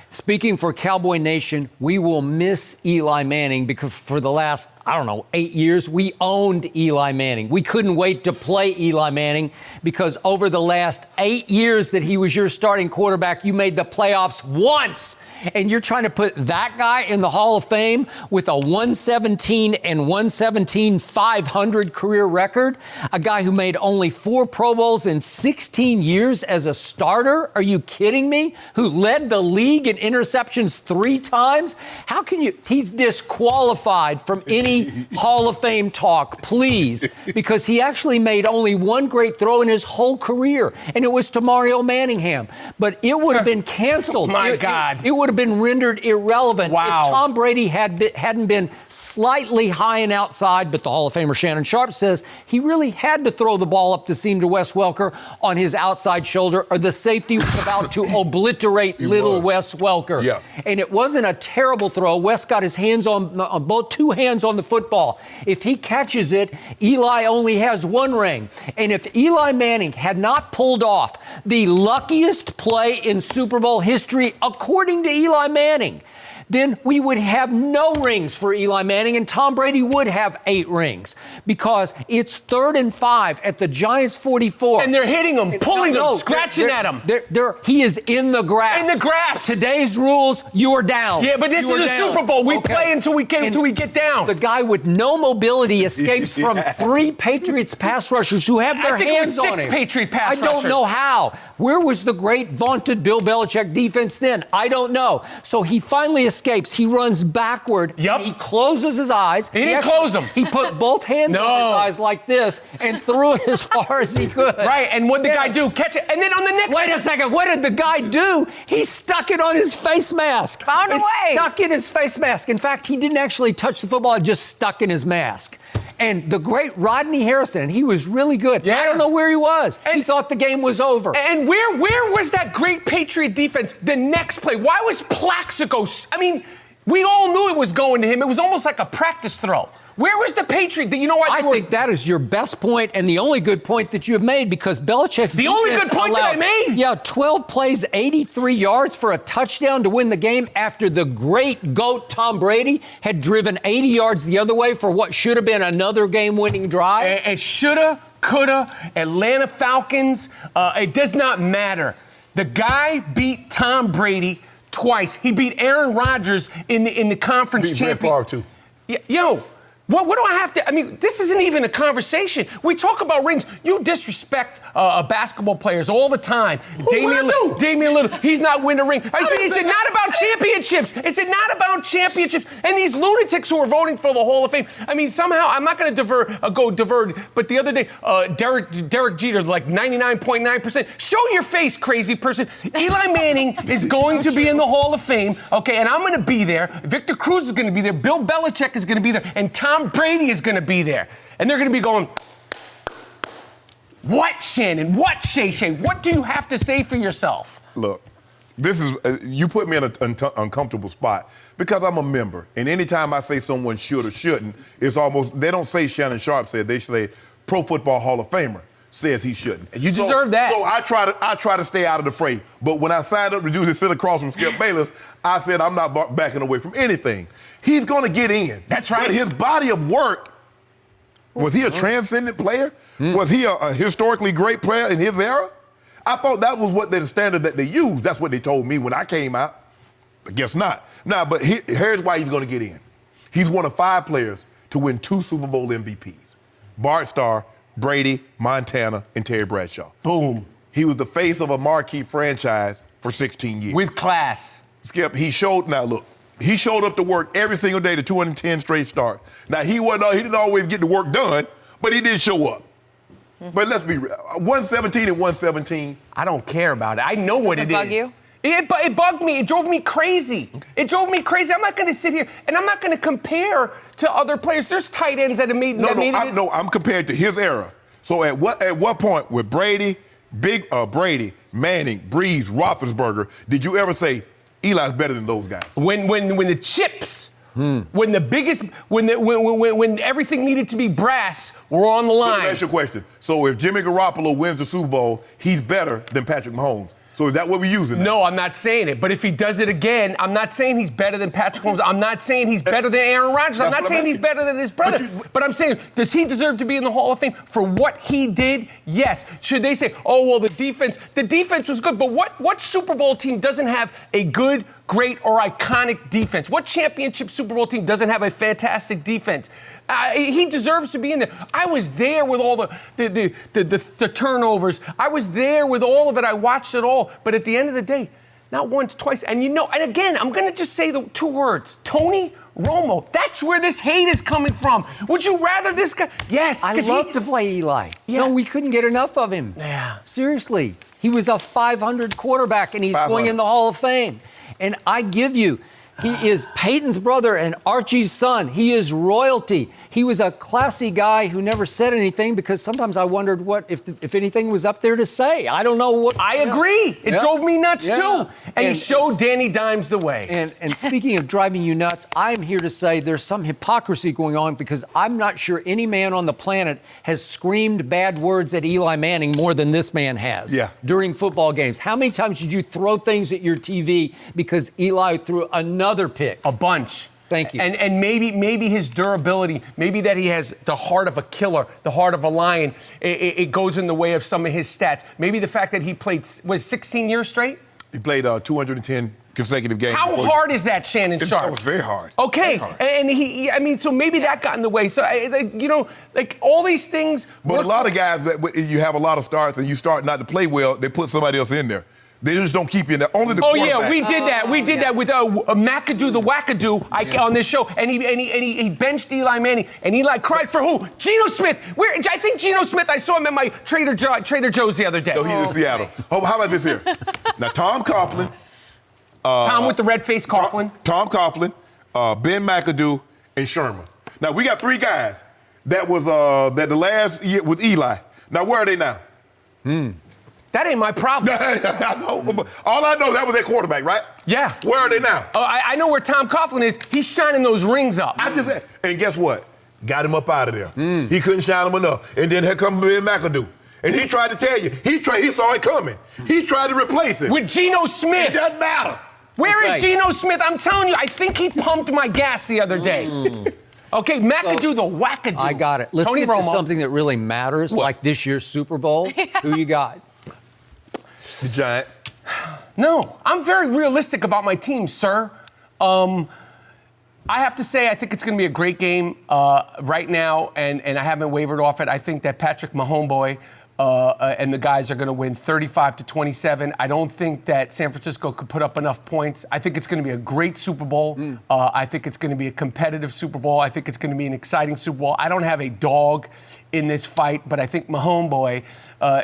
Speaking for Cowboy Nation, we will miss Eli Manning because for the last, 8 years, we owned Eli Manning. We couldn't wait to play Eli Manning because over the last 8 years that he was your starting quarterback, you made the playoffs once. And you're trying to put that guy in the Hall of Fame with a 117 and 117 500 career record? A guy who made only 4 Pro Bowls in 16 years as a starter? Are you kidding me? Who led the league in interceptions 3 times? How can you? He's disqualified from any Hall of Fame talk, please, because he actually made only 1 great throw in his whole career, and it was to Mario Manningham. But it would have been canceled. My God. It would have been rendered irrelevant Wow. if Tom Brady hadn't been slightly high and outside, but the Hall of Famer Shannon Sharpe says he really had to throw the ball up the seam to Wes Welker on his outside shoulder, or the safety was about to obliterate little Wes Welker. Yeah. And it wasn't a terrible throw. Wes got his hands on both 2 hands on the football. If he catches it, Eli only has 1 ring. And if Eli Manning had not pulled off the luckiest play in Super Bowl history, according to Eli Manning, then we would have no rings for Eli Manning, and Tom Brady would have 8 rings because it's 3rd and 5 at the Giants' 44. And they're hitting him, pulling him, scratching at him. He is in the grass. In the grass. Today's rules, you are down. Yeah, but this is a Super Bowl. We play until we get down. The guy with no mobility escapes from 3 Patriots pass rushers who have their hands on him. 6 Patriot pass rushers. I don't know how. Where was the great vaunted Bill Belichick defense then? I don't know. So he finally escapes. He runs backward. Yep. He closes his eyes. He didn't close them. He put both hands on his eyes like this and threw it as far as he could. Right, and what did the guy do? Catch it. And then on the next... Wait a second. What did the guy do? He stuck it on his face mask. Found a way. Stuck in his face mask. In fact, he didn't actually touch the football. It just stuck in his mask. And the great Rodney Harrison, and he was really good. Yeah. I don't know where he was. He thought the game was over. And where was that great Patriot defense the next play? Why was Plaxico... I mean, we all knew it was going to him. It was almost like a practice throw. Where was the Patriot? You know what? I think that is your best point and the only good point that you have made because Belichick's The only good point that I made? Yeah, 12 plays, 83 yards for a touchdown to win the game after the great GOAT Tom Brady had driven 80 yards the other way for what should have been another game-winning drive. It shoulda, coulda, Atlanta Falcons. It does not matter. The guy beat Tom Brady twice. He beat Aaron Rodgers in the conference championship. Brett Favre, too. Yo. What do I have to? I mean, this isn't even a conversation. We talk about rings. You disrespect basketball players all the time. Damian Lillard, he's not winning a ring. It's not about championships. It's not about championships. And these lunatics who are voting for the Hall of Fame. I mean, somehow I'm not going to divert. But the other day, Derek Jeter, like 99.9%. Show your face, crazy person. Eli Manning is going to be in the Hall of Fame. Okay, and I'm going to be there. Victor Cruz is going to be there. Bill Belichick is going to be there, and Tom Brady is going to be there. And they're going to be going, what, Shannon? What, Shay? What do you have to say for yourself? Look, this is, you put me in an uncomfortable spot because I'm a member. And anytime I say someone should or shouldn't, it's almost, they don't say Shannon Sharpe said, they say Pro Football Hall of Famer says he shouldn't. You deserve that. So I try to stay out of the fray. But when I signed up to do this sit across from Skip Bayless, I said I'm not backing away from anything. He's going to get in. That's right. But his body of work, was he a transcendent player? Was he a historically great player in his era? I thought that was what the standard that they used. That's what they told me when I came out. I guess not. Now, but here's why he's going to get in. He's one of 5 players to win 2 Super Bowl MVPs. Bart Starr, Brady, Montana, and Terry Bradshaw. Boom. He was the face of a marquee franchise for 16 years. With class. Skip, he showed, now look, He showed up to work every single day to 210 straight starts. Now, he didn't always get the work done, but he did show up. But let's be real. 117 and 117. I don't care about it. I know what it is. Does it bug you? It bugged me. It drove me crazy. Okay. It drove me crazy. I'm not going to sit here and I'm not going to compare to other players. There's tight ends that have made. I'm compared to his era. So at what point with Brady, Brady, Manning, Breeze, Roethlisberger, did you ever say Eli's better than those guys? When the chips, when everything needed to be brass were on the line. So that's your question. So if Jimmy Garoppolo wins the Super Bowl, he's better than Patrick Mahomes. So is that what we're using? No, I'm not saying it. But if he does it again, I'm not saying he's better than Patrick Mahomes. I'm not saying he's better than Aaron Rodgers. I'm not saying he's better than his brother. But I'm saying, does he deserve to be in the Hall of Fame for what he did? Yes. Should they say, oh, well, the defense was good. But what Super Bowl team doesn't have a good, great, or iconic defense? What championship Super Bowl team doesn't have a fantastic defense? He deserves to be in there. I was there with all the turnovers. I was there with all of it. I watched it all. But at the end of the day, not once, twice. And and again, I'm going to just say the two words. Tony Romo. That's where this hate is coming from. Would you rather this guy? Yes. I love to play Eli. Yeah. No, we couldn't get enough of him. Yeah. Seriously. He was a 500 quarterback, and he's going in the Hall of Fame. And I give you, he is Peyton's brother and Archie's son. He is royalty. He was a classy guy who never said anything because sometimes I wondered what if anything was up there to say. I don't know what. I agree. It drove me nuts too. And he showed Danny Dimes the way. And speaking of driving you nuts, I'm here to say there's some hypocrisy going on because I'm not sure any man on the planet has screamed bad words at Eli Manning more than this man has during football games. How many times did you throw things at your TV because Eli threw another pick? A bunch. Thank you. And maybe his durability, maybe that he has the heart of a killer, the heart of a lion, it goes in the way of some of his stats. Maybe the fact that he played, 16 years straight? He played 210 consecutive games. How hard is that, Shannon Sharpe? That was very hard. Okay. Very hard. And so maybe that got in the way. So, all these things. But a lot of guys, you have a lot of starts and you start not to play well, they put somebody else in there. They just don't keep you in there. Only the quarterback. Yeah, we did that. We did that with McAdoo the Wackadoo on this show, and he benched Eli Manning, and Eli cried for who? Geno Smith. I think Geno Smith. I saw him at my Trader Joe's the other day. No, he's in Seattle. Oh, how about this here? Now, Tom Coughlin. Tom with the red face Coughlin. Tom Coughlin, Ben McAdoo, and Sherman. Now we got three guys that was that the last year with Eli. Now where are they now? That ain't my problem. I know. All I know, that was their quarterback, right? Yeah. Where are they now? I know where Tom Coughlin is. He's shining those rings up. And guess what? Got him up out of there. He couldn't shine them enough. And then here comes Ben McAdoo. And he tried to tell you. He saw it coming. He tried to replace it. With Geno Smith. It doesn't matter. Where is Geno Smith? I'm telling you, I think he pumped my gas the other day. Okay, McAdoo the Wackadoo. I got it. Let's get to something that really matters, like this year's Super Bowl. Who you got? The Giants. No, I'm very realistic about my team, sir. I have to say, I think it's going to be a great game right now, and I haven't wavered off it. I think that Patrick Mahomes and the guys are going to win 35-27. I don't think that San Francisco could put up enough points. I think it's going to be a great Super Bowl. I think it's going to be a competitive Super Bowl. I think it's going to be an exciting Super Bowl. I don't have a dog in this fight, but I think Mahomes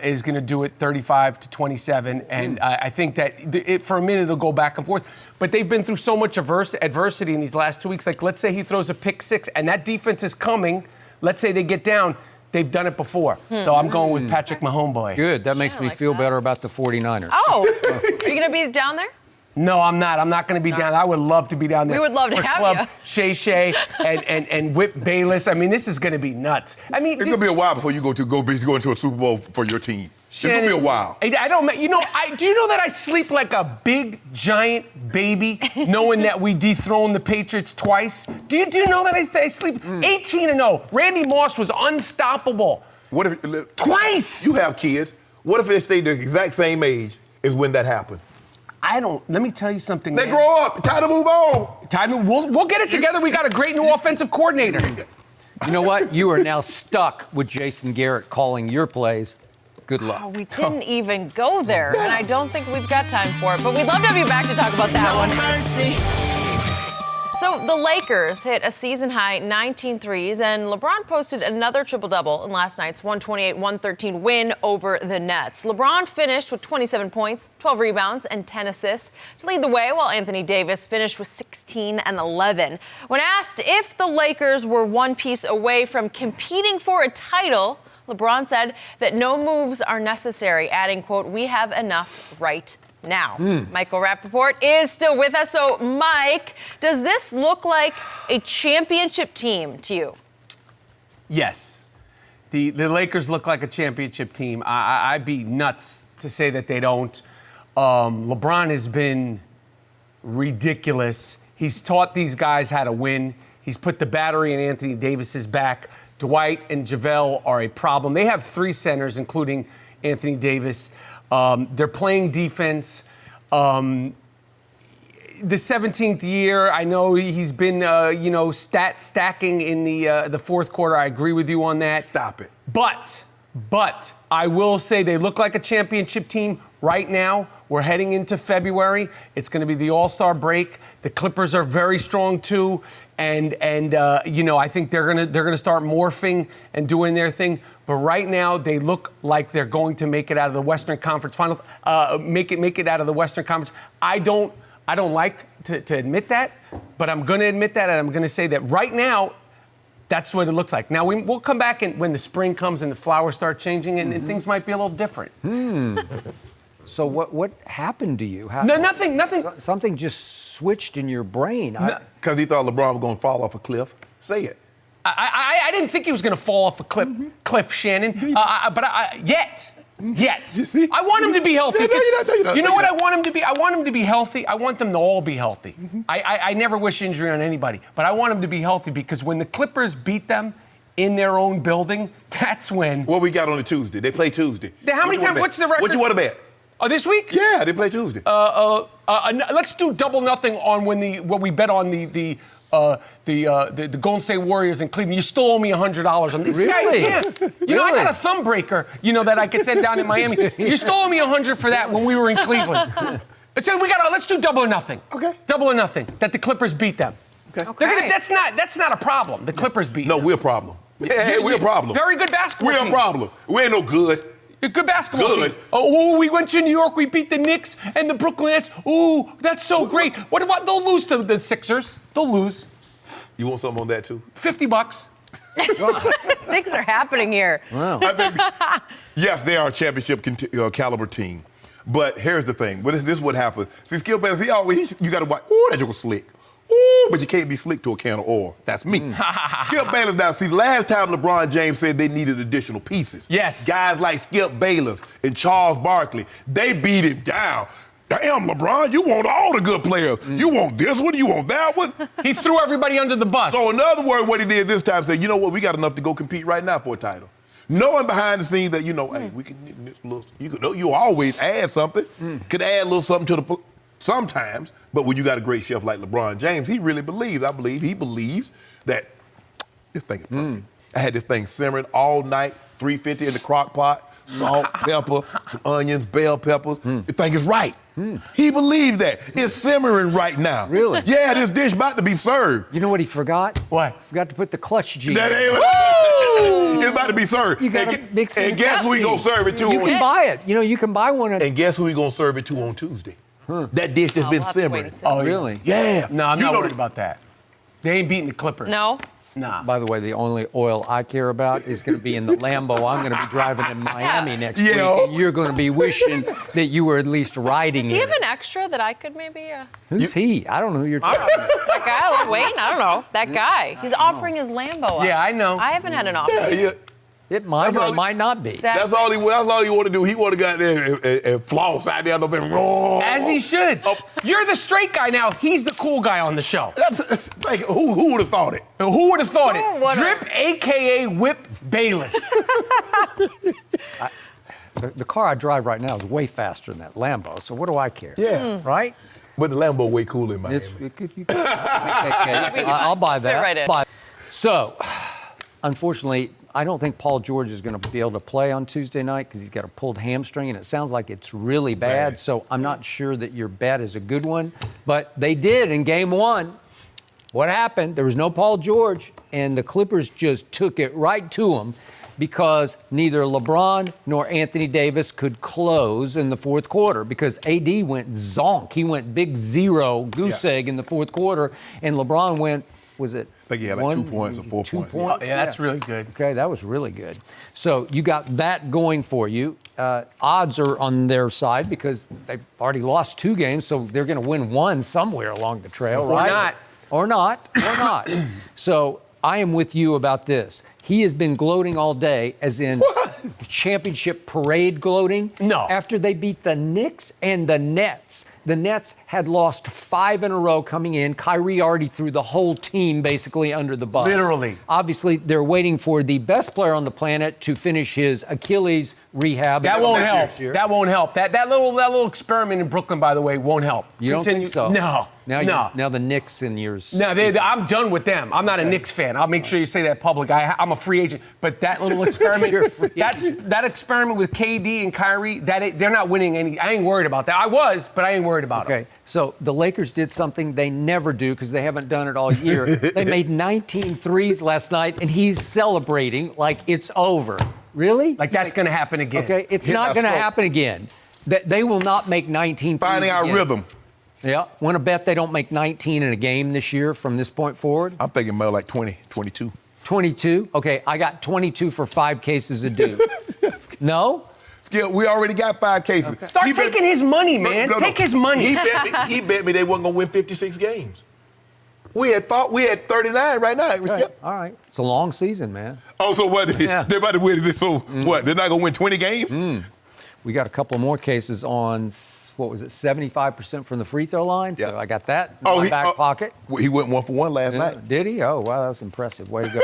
is going to do it 35-27. And I think that for a minute it'll go back and forth. But they've been through so much adversity in these last 2 weeks. Like, let's say he throws a pick six and that defense is coming. Let's say they get down. They've done it before. So I'm going with Patrick Mahomes. Good. That makes me feel better about the 49ers. Oh, are you going to be down there? No, I'm not. I'm not going to be down there. I would love to be down there. We would love to have you. Shay and Whip Bayless. I mean, this is going to be nuts. I mean, it's going to be a while before you go into a Super Bowl for your team. Shannon, it's going to be a while. I don't. Do you know that I sleep like a big giant baby, knowing that we dethroned the Patriots twice? Do you know that I sleep 18-0? Randy Moss was unstoppable. What if twice? You have kids. What if they stay the exact same age as when that happened? Let me tell you something. They grow up. Time to move on. We'll get it together. We got a great new offensive coordinator. You know what? You are now stuck with Jason Garrett calling your plays. Good luck. Oh, we didn't even go there, and I don't think we've got time for it. But we'd love to have you back to talk about that one. Mercy. So the Lakers hit a season-high 19 threes, and LeBron posted another triple-double in last night's 128-113 win over the Nets. LeBron finished with 27 points, 12 rebounds, and 10 assists to lead the way, while Anthony Davis finished with 16 and 11. When asked if the Lakers were one piece away from competing for a title, LeBron said that no moves are necessary, adding, quote, "We have enough right now." Michael Rapaport is still with us. So, Mike, does this look like a championship team to you? Yes. The Lakers look like a championship team. I'd be nuts to say that they don't. LeBron has been ridiculous. He's taught these guys how to win. He's put the battery in Anthony Davis's back. Dwight and JaVale are a problem. They have 3 centers, including Anthony Davis. They're playing defense. The 17th year, I know he's been, stacking in the fourth quarter. I agree with you on that. Stop it. But I will say they look like a championship team right now. We're heading into February. It's going to be the All-Star break. The Clippers are very strong too, and I think they're gonna start morphing and doing their thing. But right now they look like they're going to make it out of the Western Conference Finals. Make it out of the Western Conference. I don't like to admit that, but I'm going to admit that, and I'm going to say that right now. That's what it looks like. Now, we'll come back when the spring comes and the flowers start changing, and things might be a little different. So what happened to you? No, nothing. Something just switched in your brain. Because he thought LeBron was going to fall off a cliff. Say it. I didn't think he was going to fall off a cliff, Shannon. Yet. You see? I want him to be healthy. No, you know what I want him to be? I want him to be healthy. I want them to all be healthy. I never wish injury on anybody, but I want him to be healthy because when the Clippers beat them in their own building, that's when. What we got on a Tuesday? They play Tuesday. How many times? What's the record? What you want to bet? Oh, this week? Yeah, they play Tuesday. Let's do double nothing on what we bet on the Golden State Warriors in Cleveland. You still owe me $100 on this. Really? Yeah. I got a thumb breaker, that I could send down in Miami. You still owe me $100 for that when we were in Cleveland. So let's do double or nothing. Okay. Double or nothing. That the Clippers beat them. Okay. That's not a problem. The Clippers beat them. No, we're a problem. Yeah, we're a problem. Very good basketball team. We're a problem. We ain't no good. A good basketball Good. team. Oh, we went to New York. We beat the Knicks and the Brooklyn Nets. Ooh, that's so great. What about they'll lose to the Sixers? They'll lose. You want something on that too? $50. Things are happening here. Wow. I think, yes, they are a championship caliber team. But here's the thing. This is what happens. See, Skip Bayless, you got to watch. Ooh, that joke was slick. Ooh, but you can't be slick to a can of oil. That's me. Skip Bayless now. See, last time LeBron James said they needed additional pieces. Yes. Guys like Skip Bayless and Charles Barkley, they beat him down. Damn, LeBron, you want all the good players. You want this one, you want that one. He threw everybody under the bus. So in other words, what he did this time, said, you know what, we got enough to go compete right now for a title. Knowing behind the scenes that, hey, we can, you always add something. Could add a little something to the, sometimes, but when you got a great chef like LeBron James, he really believes, he believes that this thing is perfect. I had this thing simmering all night, 350 in the crock pot, salt, pepper, some onions, bell peppers. The thing is right. He believed that. It's simmering right now. Really? Yeah, this dish about to be served. You know what he forgot? What? Forgot to put the clutch G. That ain't it's about to be served. You gotta mix it. And guess who he gonna serve it to? You can buy it. You can buy one. And guess who he gonna serve it to on Tuesday? That dish that's been we'll have to wait simmering. and see. Oh, really? Yeah. No, I'm not worried about that. They ain't beating the Clippers. No? Nah. By the way, the only oil I care about is going to be in the Lambo I'm going to be driving in Miami next week. And you're going to be wishing that you were at least riding Does he in have an extra that I could maybe? Who's he? I don't know who you're talking about. That guy, Wayne? I don't know. That guy. He's offering his Lambo up. Yeah, I know. I haven't had an offer. Yeah. It might That's or all- it might not be. Exactly. That's all he want to do. He want to go out there and floss out there and roll. As he should. You're the straight guy now. He's the cool guy on the show. That's like, who would have thought it? Who would have thought Who it? would've? Drip, a.k.a. Whip Bayless. The car I drive right now is way faster than that Lambo, so what do I care? Yeah. Right? But the Lambo way cooler in Miami. You could make that case. I'll buy that. right in. So, unfortunately, I don't think Paul George is going to be able to play on Tuesday night because he's got a pulled hamstring, and it sounds like it's really bad. Bad. So I'm not sure that your bet is a good one. But they did in Game 1. what happened? There was no Paul George, and the Clippers just took it right to them because neither LeBron nor Anthony Davis could close in the fourth quarter because AD went zonk. He went big zero goose egg in the fourth quarter, and LeBron went, was it? I think he had like 2 points or 4 points. Oh, yeah, that's really good. Okay, that was really good. So you got that going for you. Odds are on their side because they've already lost 2 games, so they're going to win 1 somewhere along the trail, right? Or not. So I am with you about this. He has been gloating all day, as in championship parade gloating. No. After they beat the Knicks and the Nets. The Nets had lost 5 in a row coming in. Kyrie already threw the whole team basically under the bus. Literally. Obviously, they're waiting for the best player on the planet to finish his Achilles rehab. That won't help. That won't help. That little experiment in Brooklyn, by the way, won't help. You don't think so? No. Now the Knicks in yours. No, I'm done with them. I'm not a Knicks fan. I'll make sure you say that public. I'm a free agent. But that little experiment, that experiment with KD and Kyrie, they're not winning any. I ain't worried about that. I was, but I ain't worried about it. Okay, so the Lakers did something they never do because they haven't done it all year. They made 19 threes last night, and he's celebrating like it's over. Really? Like that's going to happen again. Okay, it's not going to happen again. They will not make 19 threes Finding our again. rhythm. Yeah. Want to bet they don't make 19 in a game this year from this point forward? I'm thinking more like 20, 22. 22? Okay, I got 22 for 5 cases of dew. No? Skip, we already got 5 cases. Okay. Start taking his money, man. Take his money. He bet me they wasn't going to win 56 games. We had 39 right now. Okay. All right. It's a long season, man. Oh, so what? Yeah. They're about to win this. So what? They're not going to win 20 games? We got a couple more cases on, 75% from the free throw line. Yeah. So I got that in my back pocket. He went 1 for 1 last night. Did he? Oh, wow, that was impressive. Way to go.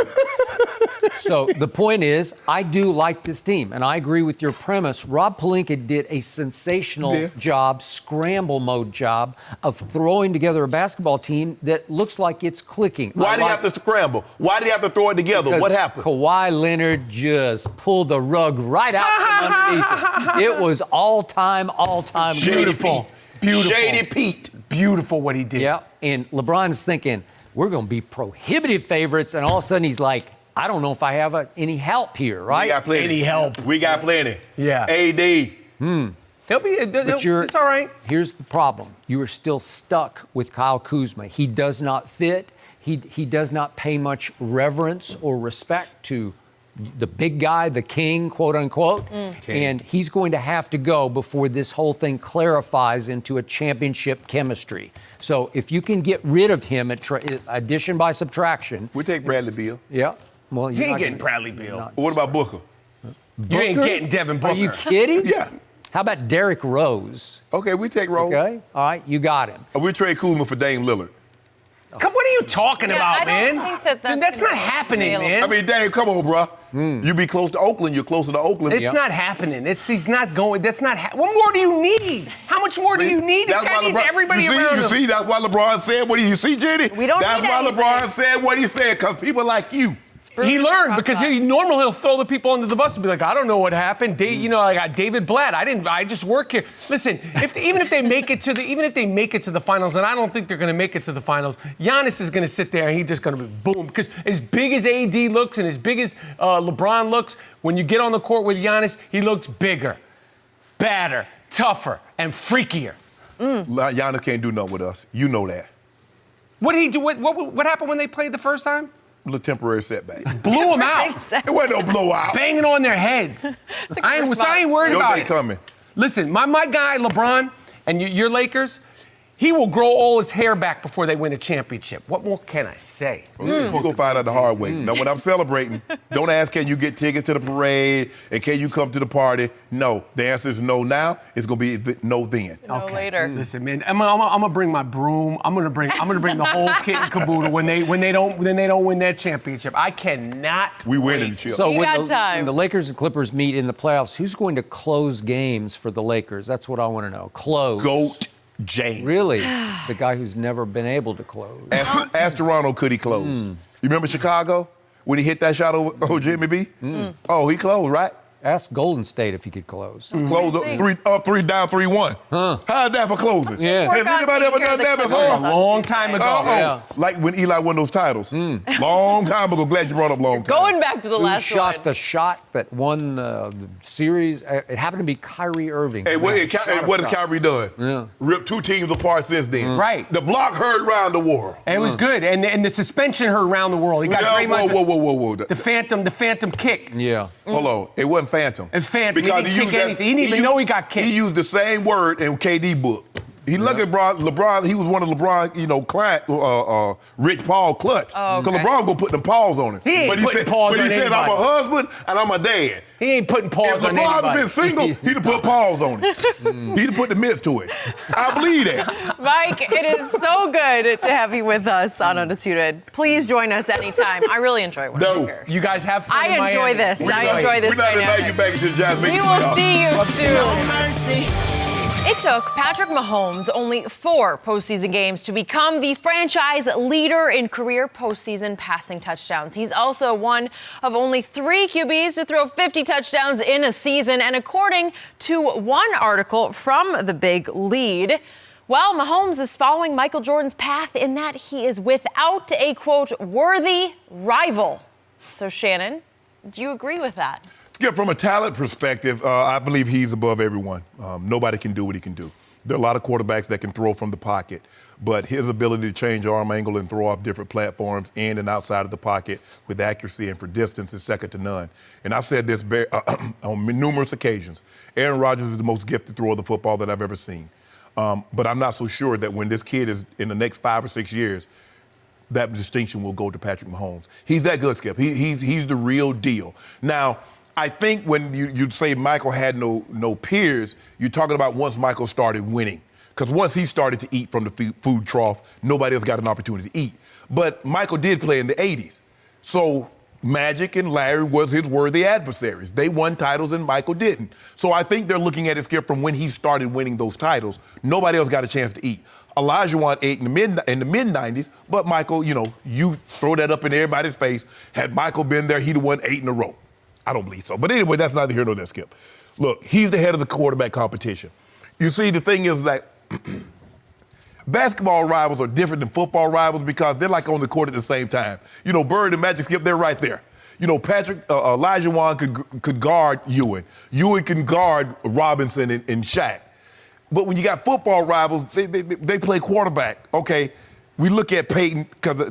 So the point is, I do like this team, and I agree with your premise. Rob Pelinka did a sensational job, scramble mode job, of throwing together a basketball team that looks like it's clicking. Why did he have to scramble? Why did he have to throw it together? What happened? Kawhi Leonard just pulled the rug right out from underneath it. It was all-time Beautiful. Beautiful. Shady Pete. Beautiful what he did. Yeah, and LeBron's thinking, we're going to be prohibitive favorites, and all of a sudden he's like, I don't know if I have any help here, right? We got plenty. Any help. We got plenty. Yeah. AD. It's all right. Here's the problem. You are still stuck with Kyle Kuzma. He does not fit. He does not pay much reverence or respect to the big guy, the king, quote unquote. And he's going to have to go before this whole thing clarifies into a championship chemistry. So if you can get rid of him at addition by subtraction. We take Bradley Beal. Yeah. Well, You ain't getting Bradley Beal. What about Booker? You ain't getting Devin Booker. Are you kidding? Yeah. How about Derrick Rose? Okay, we take Rose. Okay. All right, you got him. We trade Kuzma for Dame Lillard. Come, what are you talking about, man? I don't think Dude, that's not happening, man. I mean, Dame, come on, bro. You be close to Oakland. You're closer to Oakland. It's not happening. He's not going. That's not. What more do you need? How much more do you need? This guy needs everybody around him. You see, that's why LeBron said what you see, Jenny? We don't That's need why anything. LeBron said what he said, because people like you. He learned because he'll throw the people under the bus and be like, I don't know what happened. I got David Blatt. I just work here. Listen, even if they make it to the finals, and I don't think they're going to make it to the finals, Giannis is going to sit there and he's just going to be boom. Because as big as AD looks and as big as LeBron looks, when you get on the court with Giannis, he looks bigger, badder, tougher, and freakier. Giannis can't do nothing with us. You know that. What did he do? What happened when they played the first time? A little temporary setback. Blew them out. It wasn't no blowout. Banging on their heads. I ain't worried Your about day it. coming. Listen, my guy LeBron and your Lakers, he will grow all his hair back before they win a championship. What more can I say? We're going to find out the hard way. Now, when I'm celebrating, don't ask, can you get tickets to the parade and can you come to the party? No. The answer is no now. It's going to be no then. No later. Listen, man, I'm gonna bring my broom. I'm gonna bring the whole kit and caboodle when they don't win that championship. I cannot. We win wait. in the chip. So You got time. when the Lakers and Clippers meet in the playoffs, who's going to close games for the Lakers? That's what I want to know. Close. GOAT James. Really? The guy who's never been able to close. Ask Toronto, could he close? You remember Chicago when he hit that shot over Jimmy B? Oh, he closed, right? Ask Golden State if he could close. Close up, three down, 3-1. How's that for closing? Yeah. Has anybody ever done that before? A long time ago. Like when Eli won those titles. Long time ago. Glad you brought up long time. Going back to the Who last shot one. the shot that won the series? It happened to be Kyrie Irving. Hey, what has Kyrie done? Yeah. Ripped 2 teams apart since then. Right. The block heard round the world. And it was good. And the suspension heard around the world. He got Whoa. the phantom kick. Yeah. Hold on. It wasn't phantom. And phantom. He didn't kick anything. He didn't even know he got kicked. He used the same word in KD book. He look at LeBron. He was one of LeBron, client, Rich Paul clutch. Oh, Because okay. LeBron gonna put them paws on him. He ain't putting paws on But he said, I'm a anybody. husband and I'm a dad. He ain't putting paws If on LeBron had anybody. been single, he'd have put paws on it. He'd have put the mitts to it. I believe that. Mike, it is so good to have you with us on Undisputed. Please join us anytime. I really enjoy when No. you're here. You guys have fun I in enjoy Miami. this. We're I not- enjoy this We're not dynamic. inviting you back into the Jazz. We will see you soon. No mercy. It took Patrick Mahomes only 4 postseason games to become the franchise leader in career postseason passing touchdowns. He's also one of only 3 QBs to throw 50 touchdowns in a season. And according to one article from The Big Lead, well, Mahomes is following Michael Jordan's path in that he is without a, quote, worthy rival. So, Shannon, do you agree with that? Yeah, from a talent perspective, I believe he's above everyone. Nobody can do what he can do. There are a lot of quarterbacks that can throw from the pocket, but his ability to change arm angle and throw off different platforms in and outside of the pocket with accuracy and for distance is second to none. And I've said this on numerous occasions. Aaron Rodgers is the most gifted thrower of the football that I've ever seen. But I'm not so sure that when this kid is in the next 5 or 6 years, that distinction will go to Patrick Mahomes. He's that good, Skip. He's the real deal. Now, I think when you say Michael had no peers, you're talking about once Michael started winning. Because once he started to eat from the food trough, nobody else got an opportunity to eat. But Michael did play in the 80s. So Magic and Larry was his worthy adversaries. They won titles and Michael didn't. So I think they're looking at it, Skip, from when he started winning those titles. Nobody else got a chance to eat. Olajuwon ate in the mid-90s, but Michael, you throw that up in everybody's face. Had Michael been there, he'd have won 8 in a row. I don't believe so. But anyway, that's neither here nor there, Skip. Look, he's the head of the quarterback competition. You see, the thing is that basketball rivals are different than football rivals because they're like on the court at the same time. Bird and Magic, Skip, they're right there. Olajuwon could guard Ewing. Ewing can guard Robinson and Shaq. But when you got football rivals, they play quarterback. Okay, we look at Peyton, because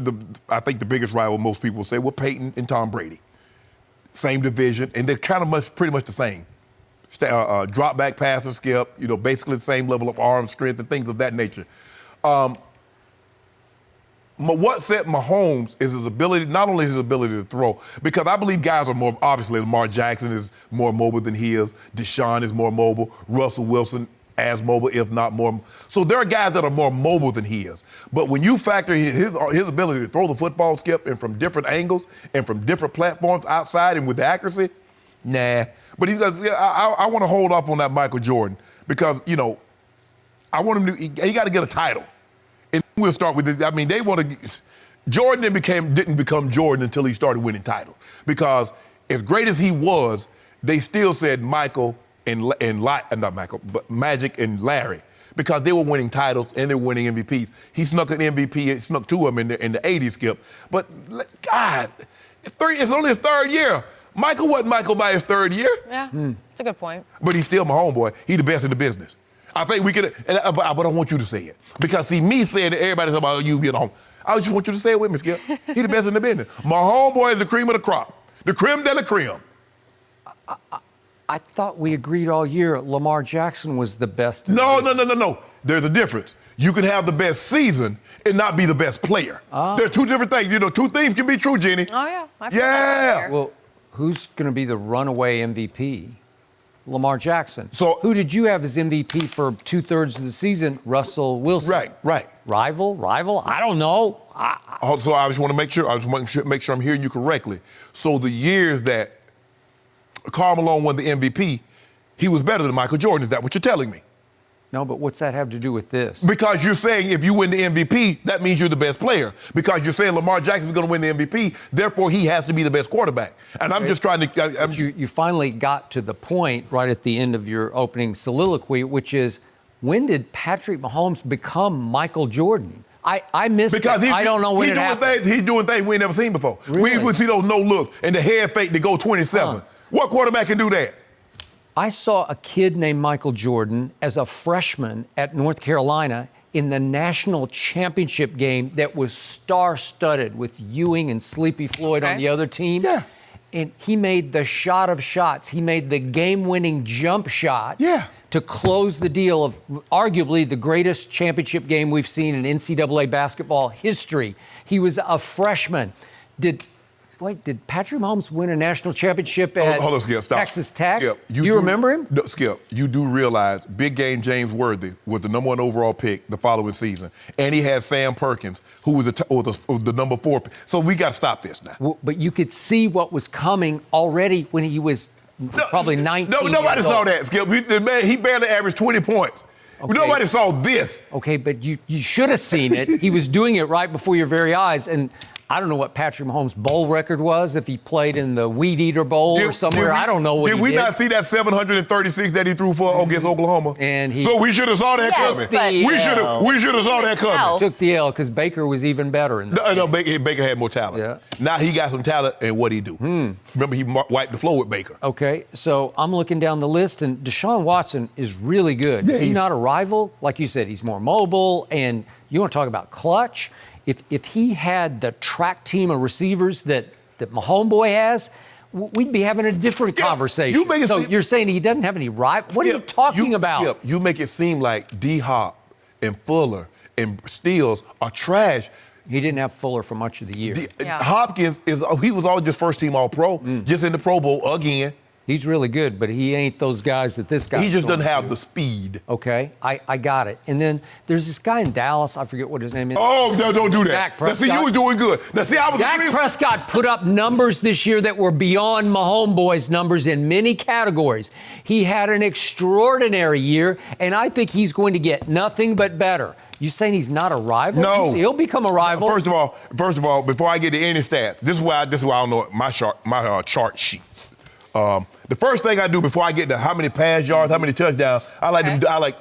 I think the biggest rival most people will say, well, Peyton and Tom Brady. Same division, and they're kind of pretty much the same. Drop back passer, Skip, basically the same level of arm strength and things of that nature. What set Mahomes is his ability, not only his ability to throw, because I believe guys are more, obviously Lamar Jackson is more mobile than he is, Deshaun is more mobile, Russell Wilson as mobile, if not more. So there are guys that are more mobile than he is. But when you factor his ability to throw the football, Skip, and from different angles and from different platforms outside and with accuracy, nah. But I want to hold up on that Michael Jordan because, I want him to, he got to get a title. And we'll start with it. I mean, Jordan didn't become Jordan until he started winning titles. Because as great as he was, they still said Michael not Michael, but Magic and Larry, because they were winning titles and they were winning MVPs. He snuck an MVP, snuck 2 of them in the 80s, Skip. But, God, it's only his 3rd year. Michael wasn't Michael by his 3rd year. Yeah, that's a good point. But he's still my homeboy. He's the best in the business. I think we could, but I don't want you to say it. Because, see, me saying it, everybody's about you being home. I just want you to say it with me, Skip. He's the best in the business. My homeboy is the cream of the crop. The creme de la creme. I thought we agreed all year Lamar Jackson was the best. No. There's a difference. You can have the best season and not be the best player. They're 2 different things. 2 things can be true, Jeannie. Oh, yeah. Yeah. Well, who's going to be the runaway MVP? Lamar Jackson. So who did you have as MVP for 2/3 of the season? Russell Wilson. Right. Rival? I don't know. So I just want to make sure. I'm hearing you correctly. So the years that Karl Malone won the MVP, he was better than Michael Jordan. Is that what you're telling me? No, but what's that have to do with this? Because you're saying if you win the MVP, that means you're the best player. Because you're saying Lamar Jackson's going to win the MVP, therefore he has to be the best quarterback. And I'm just trying to... You finally got to the point right at the end of your opening soliloquy, which is, when did Patrick Mahomes become Michael Jordan? I missed because it. I don't know when it happened. He's doing things we ain't never seen before. Really? We see those no-look and the head fake that go 27. What quarterback can do that? I saw a kid named Michael Jordan as a freshman at North Carolina in the national championship game that was star-studded with Ewing and Sleepy Floyd on the other team. Yeah. And he made the shot of shots. He made the game-winning jump shot to close the deal of arguably the greatest championship game we've seen in NCAA basketball history. He was a freshman. Did Patrick Mahomes win a national championship at hold on, Skip, stop. Texas Tech? Skip, do you remember him? No, Skip, you do realize Big Game James Worthy was the number 1 overall pick the following season. And he had Sam Perkins, who was the number 4 pick. So we got to stop this now. Well, but you could see what was coming already when he was probably 19 nobody years saw old. that, Skip. He barely averaged 20 points. Okay. Nobody saw this. Okay, but you should have seen it. He was doing it right before your very eyes. And I don't know what Patrick Mahomes' bowl record was, if he played in the Weed Eater Bowl or somewhere. I don't know what he did. Did we not see that 736 that he threw for against Oklahoma? And so we should have saw that coming. We should have saw that coming. Took the L because Baker was even better. No, Baker had more talent. Yeah. Now he got some talent, and what'd he do? Remember, he wiped the floor with Baker. Okay, so I'm looking down the list, and Deshaun Watson is really good. Is he not a rival? Like you said, he's more mobile, and you want to talk about clutch? If he had the track team of receivers that Mahomes has, we'd be having a different conversation. You're saying he doesn't have any rival? What are you talking about? Skip, you make it seem like D-Hop and Fuller and Steele are trash. He didn't have Fuller for much of the year. Hopkins, he was always just first team All-Pro, just in the Pro Bowl again. He's really good, but he ain't those guys that this guy. He just doesn't have the speed. Okay, I got it. And then there's this guy in Dallas. I forget what his name is. Oh, no, don't do that. Dak Prescott. Now, see, you were doing good. Now, see, I was Dak Prescott put up numbers this year that were beyond Mahomes' numbers in many categories. He had an extraordinary year, and I think he's going to get nothing but better. You saying he's not a rival? No. He'll become a rival. First of all, before I get to any stats, this is why I don't know my chart sheet. The first thing I do before I get to how many pass yards, how many touchdowns, I like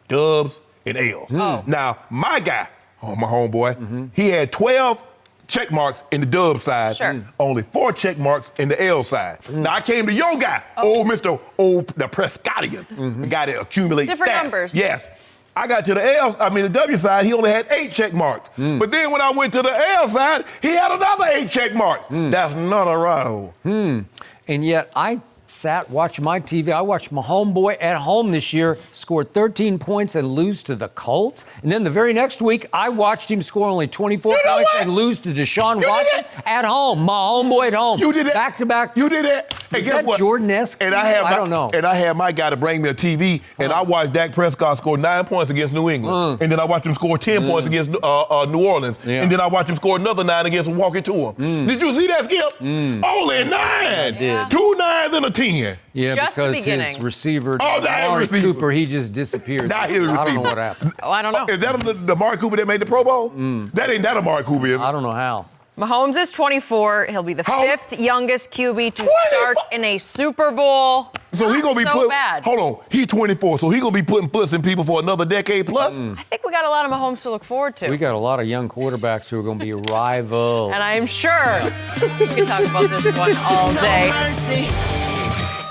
dubs and L's. Now, my guy, my homeboy, he had 12 check marks in the dub side, only 4 check marks in the L side. Now, I came to your guy, the Prescottian, the guy that accumulates different stats. Numbers. Yes. I got to the W side, he only had 8 check marks. But then when I went to the L side, he had another 8 check marks. That's not a rival. And yet I watched my TV. I watched my homeboy at home this year scored 13 points and lose to the Colts. And then the very next week, I watched him score only 24 points and lose to Deshaun Watson at home. My homeboy at home. You did that. Back to back. You did that. And Is guess that what? Jordan-esque? I don't know. And I had my guy to bring me a TV, and I watched Dak Prescott score 9 points against New England. And then I watched him score 10 points against New Orleans. And then I watched him score another 9 against Walking to him. Did you see that, Skip? Only 9. I did. 2 9s and a 10. Yeah, just because the beginning. his receiver, Amari Amari Cooper, he just disappeared. Not his I don't know receiver. what happened. I don't know. Is that the Amari Cooper that made the Pro Bowl? That ain't that Amari Cooper, is it? I don't know how. Mahomes is 24. He'll be the 5th youngest QB to start in a Super Bowl. So he's going to be putting... bad. Hold on. He's 24, so he's going to be putting foots in people for another decade plus? I think we got a lot of Mahomes to look forward to. We got a lot of young quarterbacks who are going to be rivals. And I'm sure we can talk about this one all day.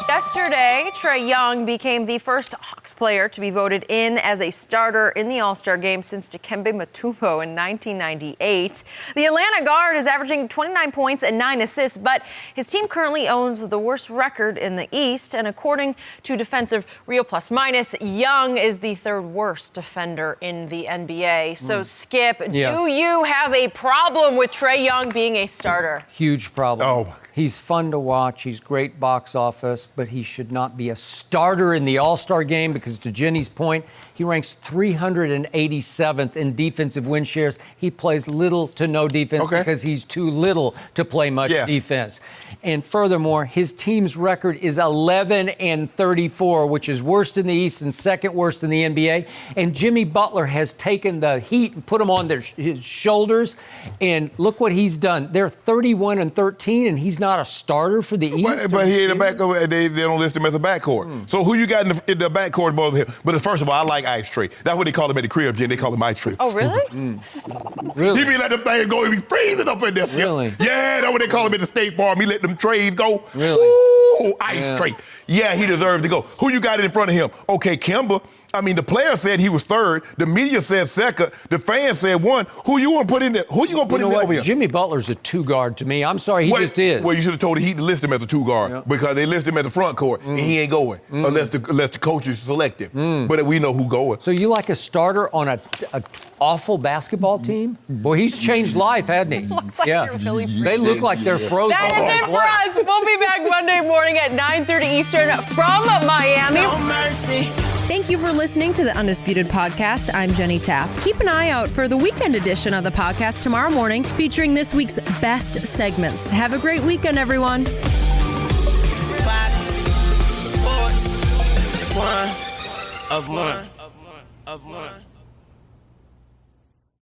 Yesterday, Trae Young became the first Hawks player to be voted in as a starter in the All-Star game since Dikembe Mutombo in 1998. The Atlanta guard is averaging 29 points and 9 assists, but his team currently owns the worst record in the East. And according to Defensive Real Plus Minus, Young is the 3rd worst defender in the NBA. So, Skip, do you have a problem with Trae Young being a starter? Huge problem. Oh. He's fun to watch. He's great box office, but he should not be a starter in the All-Star game because, to Jenny's point, He ranks 387th in defensive win shares. He plays little to no defense because he's too little to play much defense. And furthermore, his team's record is 11-34, which is worst in the East and second worst in the NBA. And Jimmy Butler has taken the heat and put him on his shoulders. And look what he's done. They're 31-13, and he's not a starter for the East. But he ain't a backcourt. They don't list him as a backcourt. So who you got in the backcourt above him? But first of all, I like Ice Tray. That's what they call him at the crib, Jen. They call him Ice Tray. Oh, really? Really? He be letting them things go. He be freezing up in there. Really? Yeah, that's what they call him at the State Farm. He let them trays go. Really? Ooh, Ice Tray. Yeah, he deserves to go. Who you got in front of him? Okay, Kemba. I mean, the player said he was third. The media said second. The fans said one. Who you want to put in there? Who you going to put in there over here? Jimmy Butler's a two-guard to me. I'm sorry, he just is. Well, you should have told the Heat to list him as a two-guard because they list him at the front court, and he ain't going unless the coaches select him. But we know who going. So you like a starter on a awful basketball team? Boy, he's changed life, hasn't he? Looks like you're really They look like they're frozen. That is it for us. We'll be back Monday morning at 9:30 Eastern from Miami. No mercy. Thank you for listening to the Undisputed Podcast. I'm Jenny Taft. Keep an eye out for the weekend edition of the podcast tomorrow morning, featuring this week's best segments. Have a great weekend, everyone. Fox Sports. One of one.